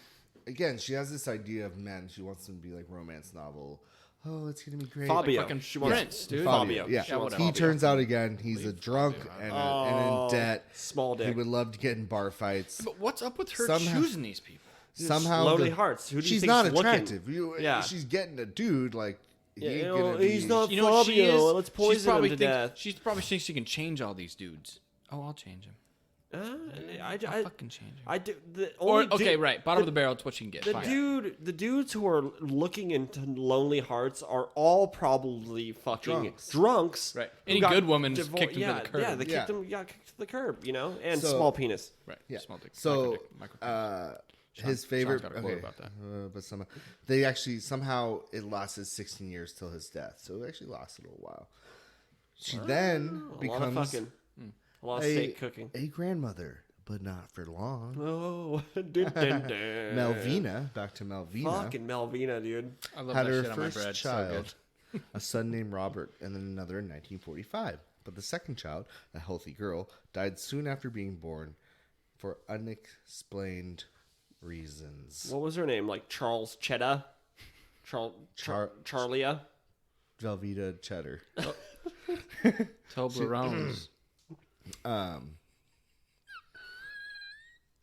again, she has this idea of men. She wants them to be like romance novel. Oh, it's gonna be great. Fabio. fucking She wants Prince, dude. Fabio. Yeah, She wants he Fabio. turns out again he's a drunk and in debt. Small He dick. would love to get in bar fights. But what's up with her Somehow- choosing these people? Somehow, Lonely Hearts. Who do you she's think's not looking? attractive. Yeah. She's getting a dude like. Yeah, he you ain't know, gonna be- he's not You know what she is? Fabio. Let's She's poison him probably to think- death. She probably thinks she can change all these dudes. Oh, I'll change him. I I'll fucking change him. I do. The Or only okay, dude- right. Bottom of the barrel. It's what she can get. The Fine. the dudes who are looking into Lonely Hearts are all probably fucking drunks. Right. who Any got good woman just kicked him to yeah, the curb. Yeah, they Yeah. kicked him. Got kicked to the curb. You know, and So- small penis. Right. Yeah. Small dick. So, micro dick. his favorite. Sean's got a quote Okay, about that. but they actually somehow it lasted 16 years till his death. So it actually lasted a little while. She then A lot of becomes fucking. A lot of steak cooking. a grandmother, but not for long. Oh, Melvina, back to Melvina, Fucking Melvina, dude. I love had that her shit on my first bread. child, So a son named Robert, and then another in 1945. But the second child, a healthy girl, died soon after being born for unexplained reasons. What was her name? Like Charles Cheddar? Charlia? Velveeta cheddar. good. Toblerones.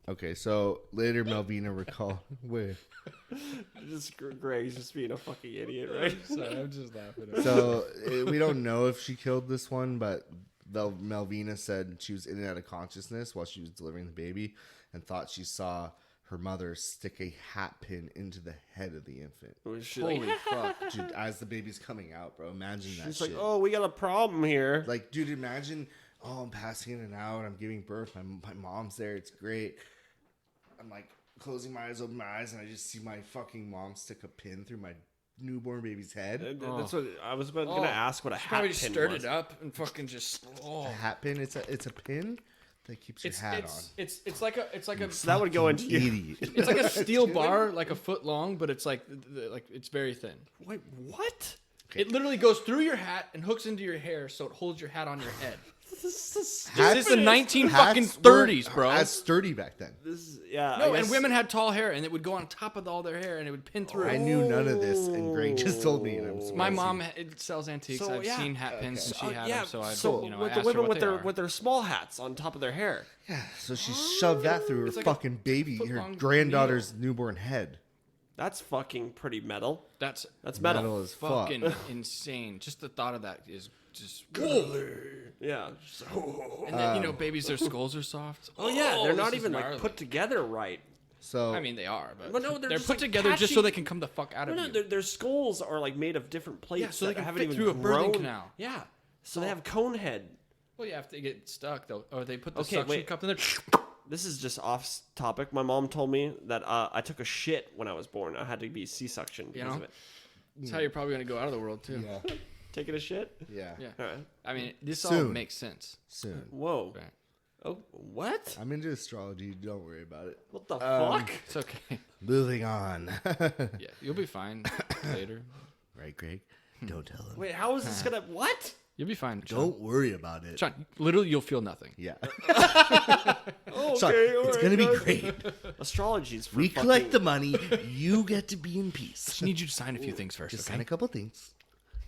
Okay, so later Melvina recalled. Wait. Just Greg's just being a fucking idiot, right? Sorry, I'm just laughing. So we don't know if she killed this one, but Melvina said she was in and out of consciousness while she was delivering the baby and thought she saw her mother stick a hat pin into the head of the infant. Was she Holy like, fuck. Dude, as the baby's coming out, bro. Imagine that she's shit. like, oh, we got a problem here. Like, dude, imagine, I'm passing in and out. I'm giving birth. My mom's there. It's great. I'm like closing my eyes, open my eyes, and I just see my fucking mom stick a pin through my newborn baby's head. That's what I was going to ask. What a hat Probably pin stirred was. it up and fucking just. Oh. A hat pin. It's a pin that keeps your hat on. It's like a So that would go into you. Idiot. it's like a steel bar, like a foot long, but it's like it's very thin. Wait, what? It literally goes through your hat and hooks into your hair, so it holds your hat on your head. This is Hats- This is the 19 hats fucking were 30s, bro. As sturdy back then. yeah. No, I and guess- women had tall hair, and it would go on top of all their hair, and it would pin through. I knew none of this, and Greg just told me. And I'm My surprised. mom sells antiques. So, I've yeah. seen hat pins, and she had yeah. them. So I, so I with asked the her women what with they their are. with their small hats on top of their hair. Yeah, so she shoved that through her It's like a fucking baby, her foot-long granddaughter's newborn head. That's fucking pretty metal. That's Metal. Metal as fuck. fucking insane. Just the thought of that is just. Whoa. Yeah. And then babies, their skulls are soft. Oh yeah, they're this not is even like gnarly. put together right. So I mean, they are, but Well, no, they're just, put like, together just patchy- so they can come the fuck out No, of no, you. their skulls are like made of different plates. Yeah, so they that can haven't fit even through a birthing grown. canal. Yeah. So they have cone head. Well, yeah, if they get stuck, they'll or they put the Okay, suction wait. cup in there. This is just off topic. My mom told me that I took a shit when I was born. I had to be C-section because know? of it. That's how you're probably gonna go out of the world too. yeah, Taking a shit? yeah, Yeah. All right. I mean, this all Soon. makes sense. soon. Whoa. Right. Oh, what? I'm into astrology. Don't worry about it. What the fuck? It's okay. Moving on. Yeah, you'll be fine later. Right, Greg? Don't tell him. Wait, how is this gonna? What? You'll be fine. Sean. Don't worry about it. Sean, literally, you'll feel nothing. Yeah. Oh, Sean, okay, all it's right, gonna be guys. great. Astrology's for We fucking... collect the money. You get to be in peace. Just need you to sign a few things first, Just okay? sign a couple things.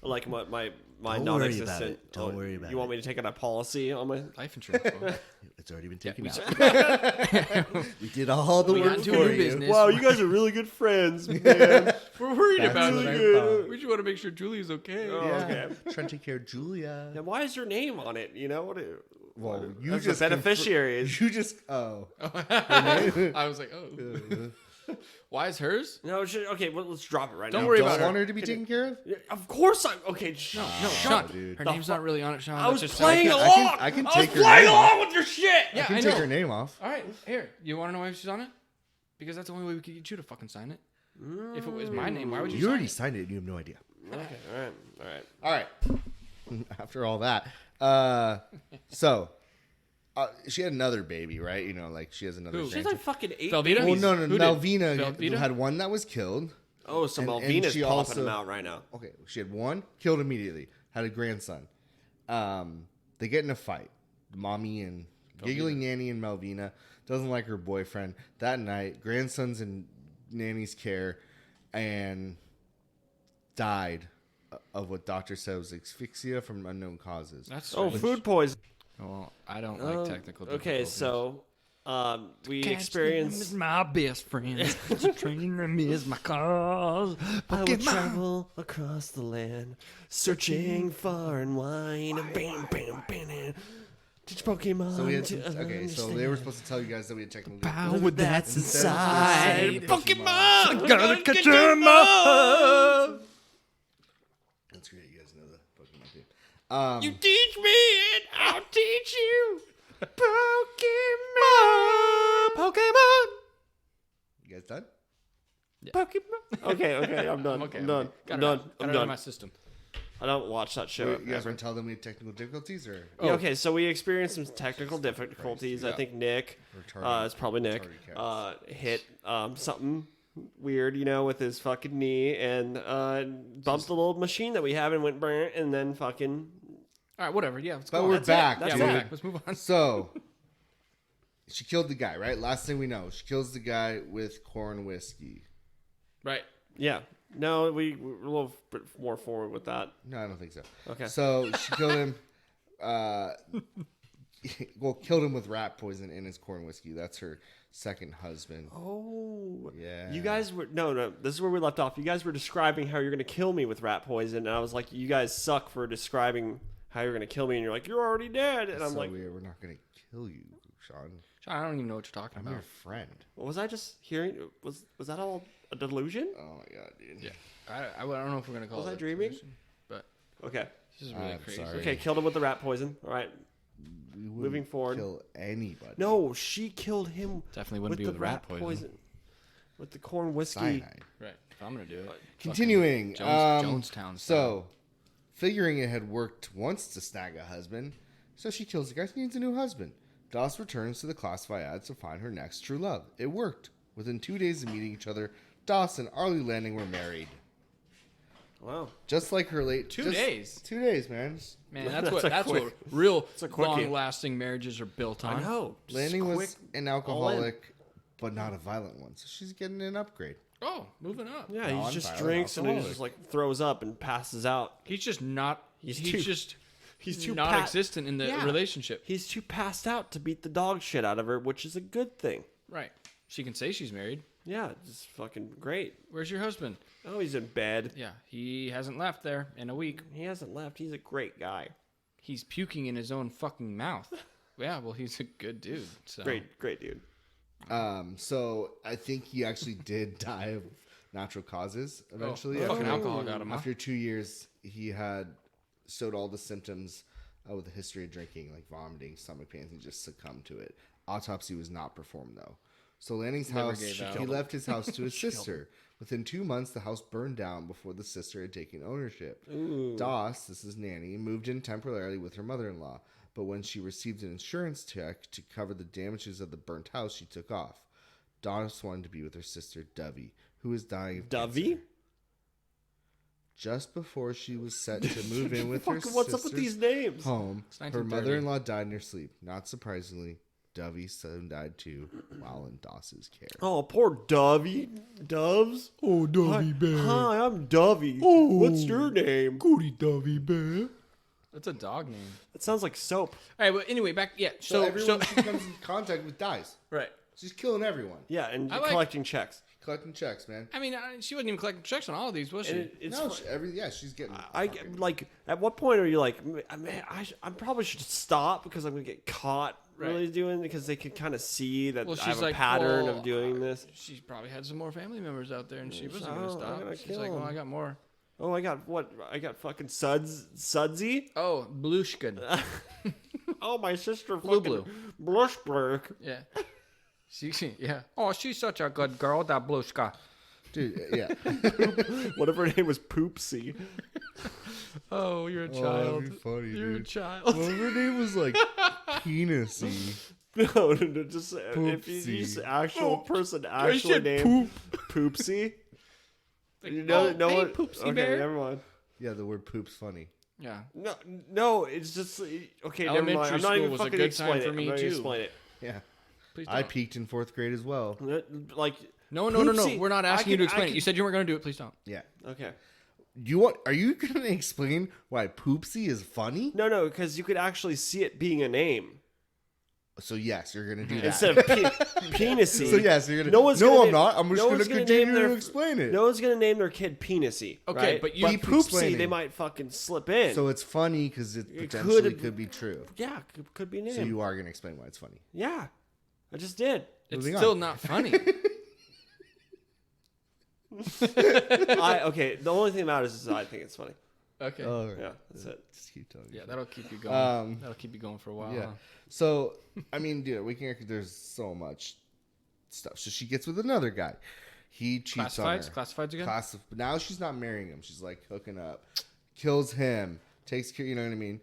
Like my Don't worry non-existent. about it. Don't worry about You want it. me to take out a policy on my? Life insurance. Bro. It's already been taken we- out. We did all the We work got into for a new you. business. Wow, you guys are really good friends, man. We're worried That's about what I you. thought. We just want to make sure Julie's okay. Oh, Yeah. okay. Trying to take care of Julia. Now, why is your name on it? You know what? Well, you As just the beneficiary. You just I was like, oh. Why is hers? No, okay. Well, let's drop it right Don't now. worry don't about her. want her to be taken care of. Yeah, of course I. Okay. No, shut Sean. up. dude. Her The name's fu- not really on it, Sean. I was That's just playing how- along. I can I take was her playing name along with your shit. Yeah, I can I take know. her name off. All right, here. You want to know why she's on it? Because that's the only way we could get you to fucking sign it. If it was my name, why would you You sign already it? signed it and you have no idea. Okay. All right. All right. All right. After all that, so she had another baby, right? You know, like she has another. Who? She's grandchild. like fucking 8 Velveeta? babies. Well, no, Who did? Malvina Velveeta? had one that was killed. Oh, so And Malvina's she popping also- them out right now. Okay, she had one killed immediately. Had a grandson. They get in a fight. Mommy and Giggling Nanny and Malvina doesn't like her boyfriend. That night, grandson's in Nanny's care and died of what doctor said was asphyxia from unknown causes. That's Oh, strange. food poison. Well, I don't like technical Okay, difficulties. so we Catch them experienced. is my best friend. Training them is my cause. I will travel across the land, searching far and wide. Bam, bam, bam. Teach Pokemon. So we had to okay, so they were supposed to tell you guys that we had technical Power that's Instead of inside. just saying Pokemon, gotta catch 'em up. That's great. You guys know the Pokemon theme. You teach me and I'll teach you. Pokemon. You guys done? Pokemon. Okay, I'm done. Okay, I'm done. Got I'm it done. out. Got I'm it out of done. my system. I don't watch that show. You guys ever. want to tell them we had technical difficulties or? Yeah, okay, so we experienced some technical difficulties. I Yeah. think Nick, Retarded- it's probably Nick, retarded hit something weird, with his fucking knee and bumped the little machine that we have and went burnt and then fucking. All right, whatever. Yeah, let's But go. we're That's it. back, That's yeah, dude. we're back. Let's move on. So she killed the guy, right? Last thing we know, she kills the guy with corn whiskey. Right. Yeah. No, we're a little bit more forward with that. No, I don't think so. Okay. So she killed him. Killed him with rat poison in his corn whiskey. That's her second husband. Oh. Yeah. You guys were. No. This is where we left off. You guys were describing how you're going to kill me with rat poison. And I was like, you guys suck for describing how you're going to kill me. And you're like, you're already dead. And I'm so like, weird. We're not gonna kill you, Sean. John, I don't even know what you're talking I'm about. your friend. What was I just hearing? Was that all a delusion? Oh my god, dude. Yeah. I don't know if we're gonna call Was it. I dreaming? delusion, But Okay. this is really I'm crazy. sorry. Okay, killed him with the rat poison. All right. We wouldn't Moving forward. kill anybody. No, she killed him Definitely wouldn't with be the with rat poison. with the corn whiskey. Cyanide. Right. If I'm gonna do it. Continuing. Jonestown. So, figuring it had worked once to snag a husband, so she kills the guy who needs a new husband. Doss returns to the classify ads to find her next true love. It worked. Within 2 days of meeting each other, Doss and Arlie Lanning were married. Wow. Just like her late... 2 days. 2 days, man. Man, That's that's a what quick- real a quickie. long-lasting marriages are built on. I know. Just Lanning quick, was an all in. alcoholic, but not a violent one, so she's getting an upgrade. Oh, moving up. Yeah, No, he I'm just violent drinks and he alcoholic. just like throws up and passes out. He's just not. He's too non-existent in the Yeah. relationship. He's too passed out to beat the dog shit out of her, which is a good thing. Right. She can say she's married. Yeah, it's fucking great. Where's your husband? Oh, he's in bed. Yeah, he hasn't left there in a week. He hasn't left. He's a great guy. He's puking in his own fucking mouth. Yeah, well, he's a good dude. So. Great dude. So I think he actually did die of natural causes eventually. Fucking alcohol got him. Huh? After 2 years, he had showed all the symptoms with a history of drinking, like vomiting, stomach pains, and just succumbed to it. Autopsy was not performed, though. So Lanning's Never house, gave out. he left his house to his sister. Within 2 months, the house burned down before the sister had taken ownership. Doss, this is Nanny, moved in temporarily with her mother-in-law. But when she received an insurance check to cover the damages of the burnt house, she took off. Doss wanted to be with her sister, Dovey, who was dying of Dovey? cancer. Just before she was set to move in with her What's up with these sister's names? home, It's her 1930. mother-in-law died in her sleep. Not surprisingly, Dovey's son died too while in Doss's care. Oh, poor Dovey. Doves? Oh, Hi, hi, I'm Dovey. What's your name? Goody Dovey bear. That's a dog name. It sounds like soap. All right, but anyway, back. Yeah, So, so everyone she comes in contact with dies. right. She's killing everyone. Yeah, and I like- collecting checks. Collecting checks, man. I mean, she wasn't even collecting checks on all of these, was she? And it's No, fu- she's getting. I fucking- like. At what point are you like, man? I probably should stop because I'm gonna get caught really Right. doing because they can kind of see that Well, I she's have a like, pattern well, of doing this. She probably had some more family members out there, and she wasn't Oh, going to I'm stop. gonna She's kill like, well, him. I got more. Oh, I got what? I got fucking Sudsy. Oh, Blushkin. Oh, my sister Blue fucking Blushberg. Yeah. Yeah. Oh, she's such a good girl, that Blushka. Dude, yeah. Whatever her name was, Poopsie. Oh, you're a Oh, child. that'd be funny, You're a dude. child. Well, her name was like Penisy. No, just if you Poopsie. use actual person I actually said name Poopsie. You know, oh, hey, what? Poopsie okay, bear. never mind. Yeah, the word poop's funny. Yeah. No, it's just okay. Never mind. Elementary I'm not school even was a fucking good explain time it. for I'm me, not gonna too. Explain it. Yeah. Please I don't. peaked in 4th grade as well. Like No. Poopsie, We're not I asking you to can- explain it. You said you weren't going to do it. Please don't. Yeah. Okay. Are you going to explain why Poopsie is funny? No, because you could actually see it being a name So yes, you're going to do that. instead of penisy. So yes, you're going to. No one's No, gonna I'm name- not. I'm just no going one's to gonna continue name their- to explain it. No one's gonna name their kid penisy. Okay, right? but you Poopsie, explaining. they might fucking slip in. So it's funny because it It potentially could- could be true. yeah, could be a name. So you are going to explain why it's funny. Yeah, I just did. It's Moving still on. not funny. Okay, the only thing about it is I think it's funny. Okay. All right. Yeah, that's it. Just keep telling Yeah, me. that'll keep you going. That'll keep you going for a while. Yeah. huh? So, I mean, dude, there's so much stuff. So she gets with another guy. He cheats on her. Classifieds again? Now she's not marrying him. She's like hooking up. Kills him. Takes care, you know what I mean?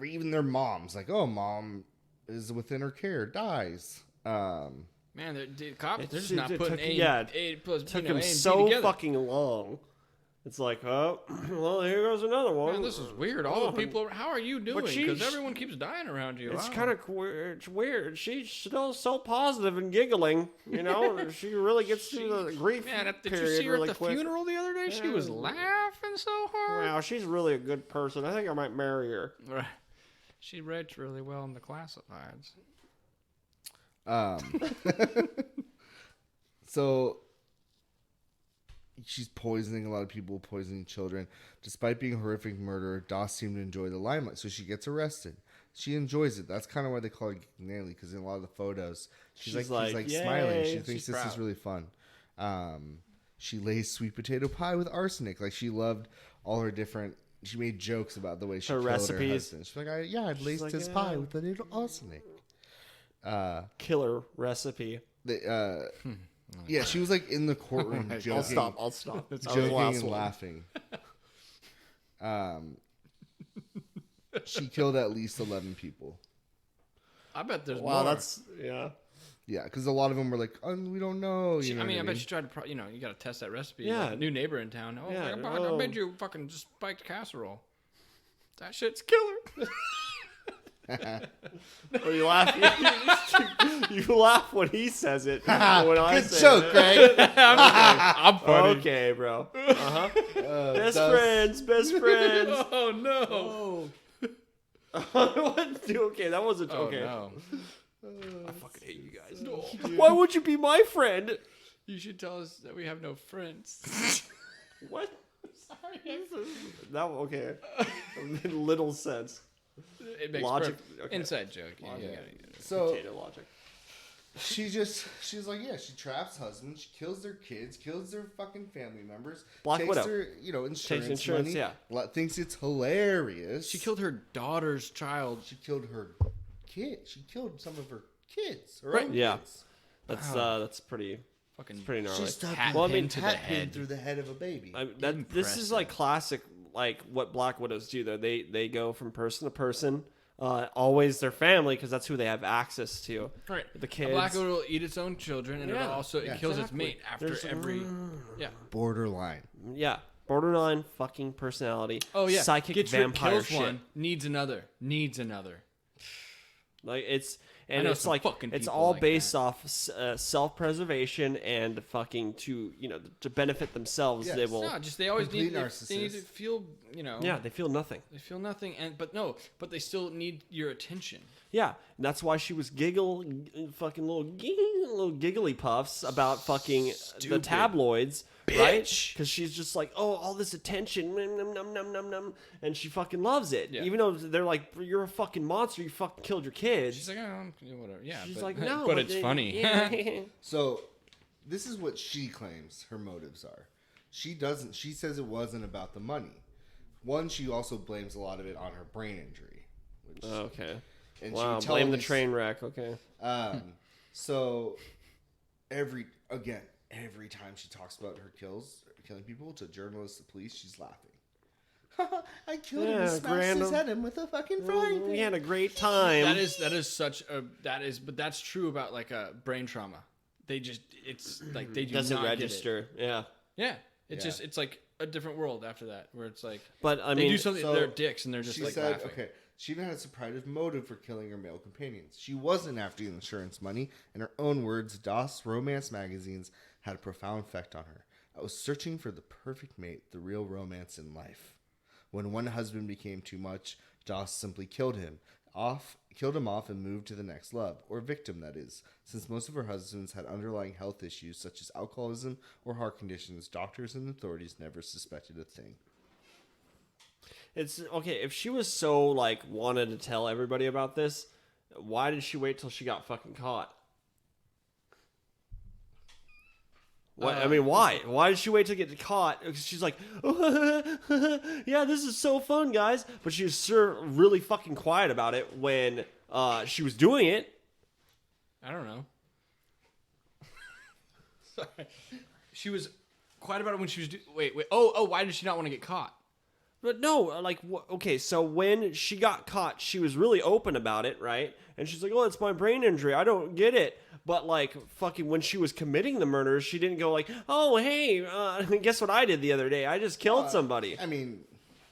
Even their mom's like, oh, mom is within her care. Dies. Man, the cops, they're just It not took- putting yeah, A plus Took you know, him A and B so together. fucking long. It's like, oh, well, here goes another one. Man, this is weird. All the people, how are you doing? she- Because everyone keeps dying around you. It's Wow. kind of it's weird. She's still so positive and giggling. You know, she really gets through the grief Man, did period you see her really at the quick. funeral the other day? She was Yeah. laughing so hard. Wow, she's really a good person. I think I might marry her. Right. She read really well in the classifieds. So she's poisoning a lot of people, poisoning children. Despite being a horrific murderer, Doss seemed to enjoy the limelight, so she gets arrested. She enjoys it. That's kind of why they call her Giggling Nanny, because in a lot of the photos, she's like "Yay." smiling. She thinks She's this is proud. really fun. She lays sweet potato pie with arsenic. Like, she loved all her different. She made jokes about the way she Her killed recipes. her husband. She's like, I'd laced like, his pie with a little arsenic. Killer recipe. Yeah, she was like in the courtroom joking. I'll stop. Joking and laughing. She killed at least 11 people. I bet there's Wow, more. that's yeah. Yeah, because a lot of them were like, we don't know. You know I mean, what I bet she tried to, you got to test that recipe. Yeah. Like a new neighbor in town. Oh, Yeah, my God, oh. I made you fucking just spiked casserole. That shit's killer. Or you laugh. You laugh when he says it. When I Good say joke, it. Greg. I'm funny. Okay, bro. Best friends. Oh, no. Okay, that wasn't Oh, okay. no. I fucking hate you guys. Why would you be my friend? You should tell us that we have no friends. What? Sorry. That okay. In little sense. It makes Logic. perfect- Okay. Inside joke. Yeah, you Yeah. gotta get it. So Potato logic. she's like, yeah, she traps husbands, she kills their kids, kills their fucking family members, Black takes Widow. their, insurance, insurance, money, yeah. thinks it's hilarious. She killed her daughter's child. She killed her kid. She killed some of her kids. Her Right. own Yeah. kids. that's pretty Fucking gnarly. She stuck Hat a Well, I mean, pin to the hat pin head. through the head of a baby. This is like classic, like what Black Widows do. Though they go from person to person. Always their family, because that's who they have access to. Right. The A kids. black widow will eat its own children, and Yeah. it kills its Exactly. mate after There's- every. Yeah. Borderline. Yeah. Borderline fucking personality. Oh yeah. Psychic Gets rid- vampire kills shit. one, needs another. Like it's I and know it's some like fucking it's people all like based that. off self-preservation and fucking to benefit themselves. Yes. They will. No, just they always Complete need. They need to narcissist. feel. Yeah, they feel nothing. They feel nothing, but they still need your attention. Yeah, and that's why she was fucking little giggly puffs about fucking the Stupid tabloids, right? bitch. Because she's just like, oh, all this attention, num, num, num, num, num, and she fucking loves it. Yeah. Even though they're like, you're a fucking monster, you fucking killed your kids. She's like, oh, whatever. Yeah. She's but, like, no, but it's funny. Yeah. So, this is what she claims her motives are. She doesn't. She says it wasn't about the money. One, she also blames a lot of it on her brain injury. Which, Okay. and Wow, would tell blame the this- train wreck. Okay. So, every time she talks about her killing people to journalists, the police, she's laughing. I killed him and Yeah, smashed his head in with a fucking frying pan. We had a great time. that is such a but that's true about like a brain trauma. It's like they do Doesn't not register. Yeah. Get it. Yeah. It's Yeah. just it's like a different world after that where it's like But I they mean, do something so they're dicks and they're just She like said, laughing. okay, she even had a surprise motive for killing her male companions. She wasn't after the insurance money. In her own words, DOS romance magazines had a profound effect on her. I was searching for the perfect mate, the real romance in life. When one husband became too much, DOS simply killed him off and moved to the next love, or victim, that is. Since most of her husbands had underlying health issues such as alcoholism or heart conditions, doctors and authorities never suspected a thing. it's okay. If she was so like wanted to tell everybody about this, why did she wait till she got fucking caught? What I mean, why? Why did she wait to get caught? Because she's like, yeah, this is so fun, guys. But she was really fucking quiet about it when she was doing it. I don't know. Sorry. She was quiet about it when she was wait. Oh, why did she not want to get caught? But no, like, okay, so when she got caught, she was really open about it, right? And she's like, oh, it's my brain injury. I don't get it. But, like, fucking when she was committing the murders, she didn't go like, oh, hey, guess what I did the other day? I just killed somebody. I mean,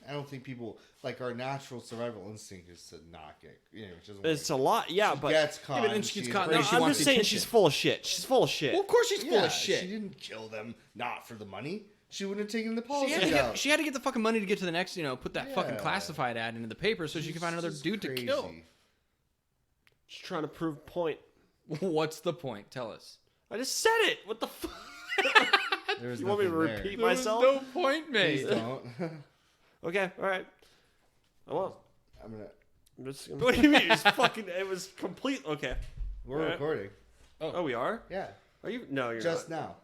I don't think people, like, our natural survival instinct is to not get, which doesn't It's a lot, yeah, but... gets caught. but then and she gets she's caught, afraid. now she I'm wants just saying attention. she's full of shit. She's full of shit. Well, of course she's full Yeah, of shit. She didn't kill them not for the money. She wouldn't have taken the She policy had, to out. get, she had to get the fucking money to get to the next, put that fucking Yeah. classified ad into the paper so she could find another She's dude to kill. crazy. She's trying to prove a point. What's the point? Tell us. I just said it. What the fuck? There was You want me to nothing there. repeat There was myself? no point Please made. don't. Okay, all right. I won't. I'm gonna. What do you mean? It's fucking. It was complete. Okay. We're Alright. recording. Oh, we are. Yeah. Are you? No, you're Just not. now.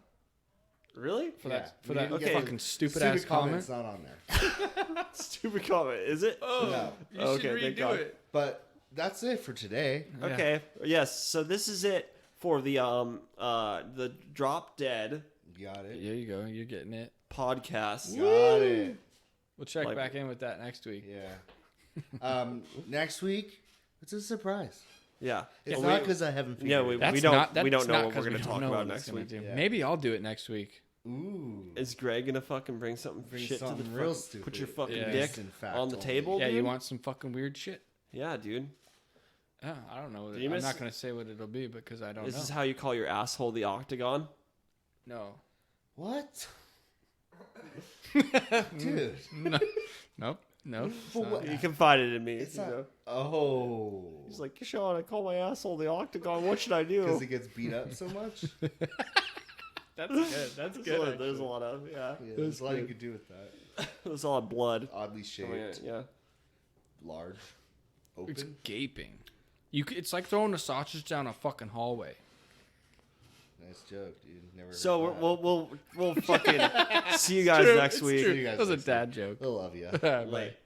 Really? For Yeah. that, for We that didn't get fucking stupid ass comment. Comment's not on there. Stupid comment. Is it? Oh, No. you Okay, should thank redo God. it. But that's it for today. Yeah. Okay. Yes. So this is it for the Drop Dead Got it. There you go. You're getting it. podcast. Got it. We'll check Like- back in with that next week. Yeah. Next week, it's a surprise. Yeah. It's Well, not because I haven't figured Yeah, it we out. That's don't. not, we that's don't know not what 'cause we're we gonna don't talk know about what it's next gonna week. do. Yeah. Maybe I'll do it next week. Ooh. Is Greg gonna fucking bring something Bring shit something to the real fucking, stupid. put your fucking Yeah. dick In fact, on the only. table? Yeah, dude? you want some fucking weird shit? Yeah, dude. Yeah, I don't know. Did you I'm miss- not gonna say what it'll be because I don't This know. is how you call your asshole the octagon. No. What? Dude. No. Nope. Nope. It's For not. what? He confided in me. It's you not. know? Oh. He's like, Sean, I call my asshole the octagon. What should I Because do? he gets beat up so much? That's good. That's good. There's a lot of Yeah, there's a lot you could do with that. There's a lot of blood. Oddly shaped, Yeah. large, It's open. gaping. It's like throwing a sausage down a fucking hallway. Nice joke, dude. Never. So heard that. we'll fucking see you guys next week. See you guys That was a next week. dad joke. I love you. Bye. Late.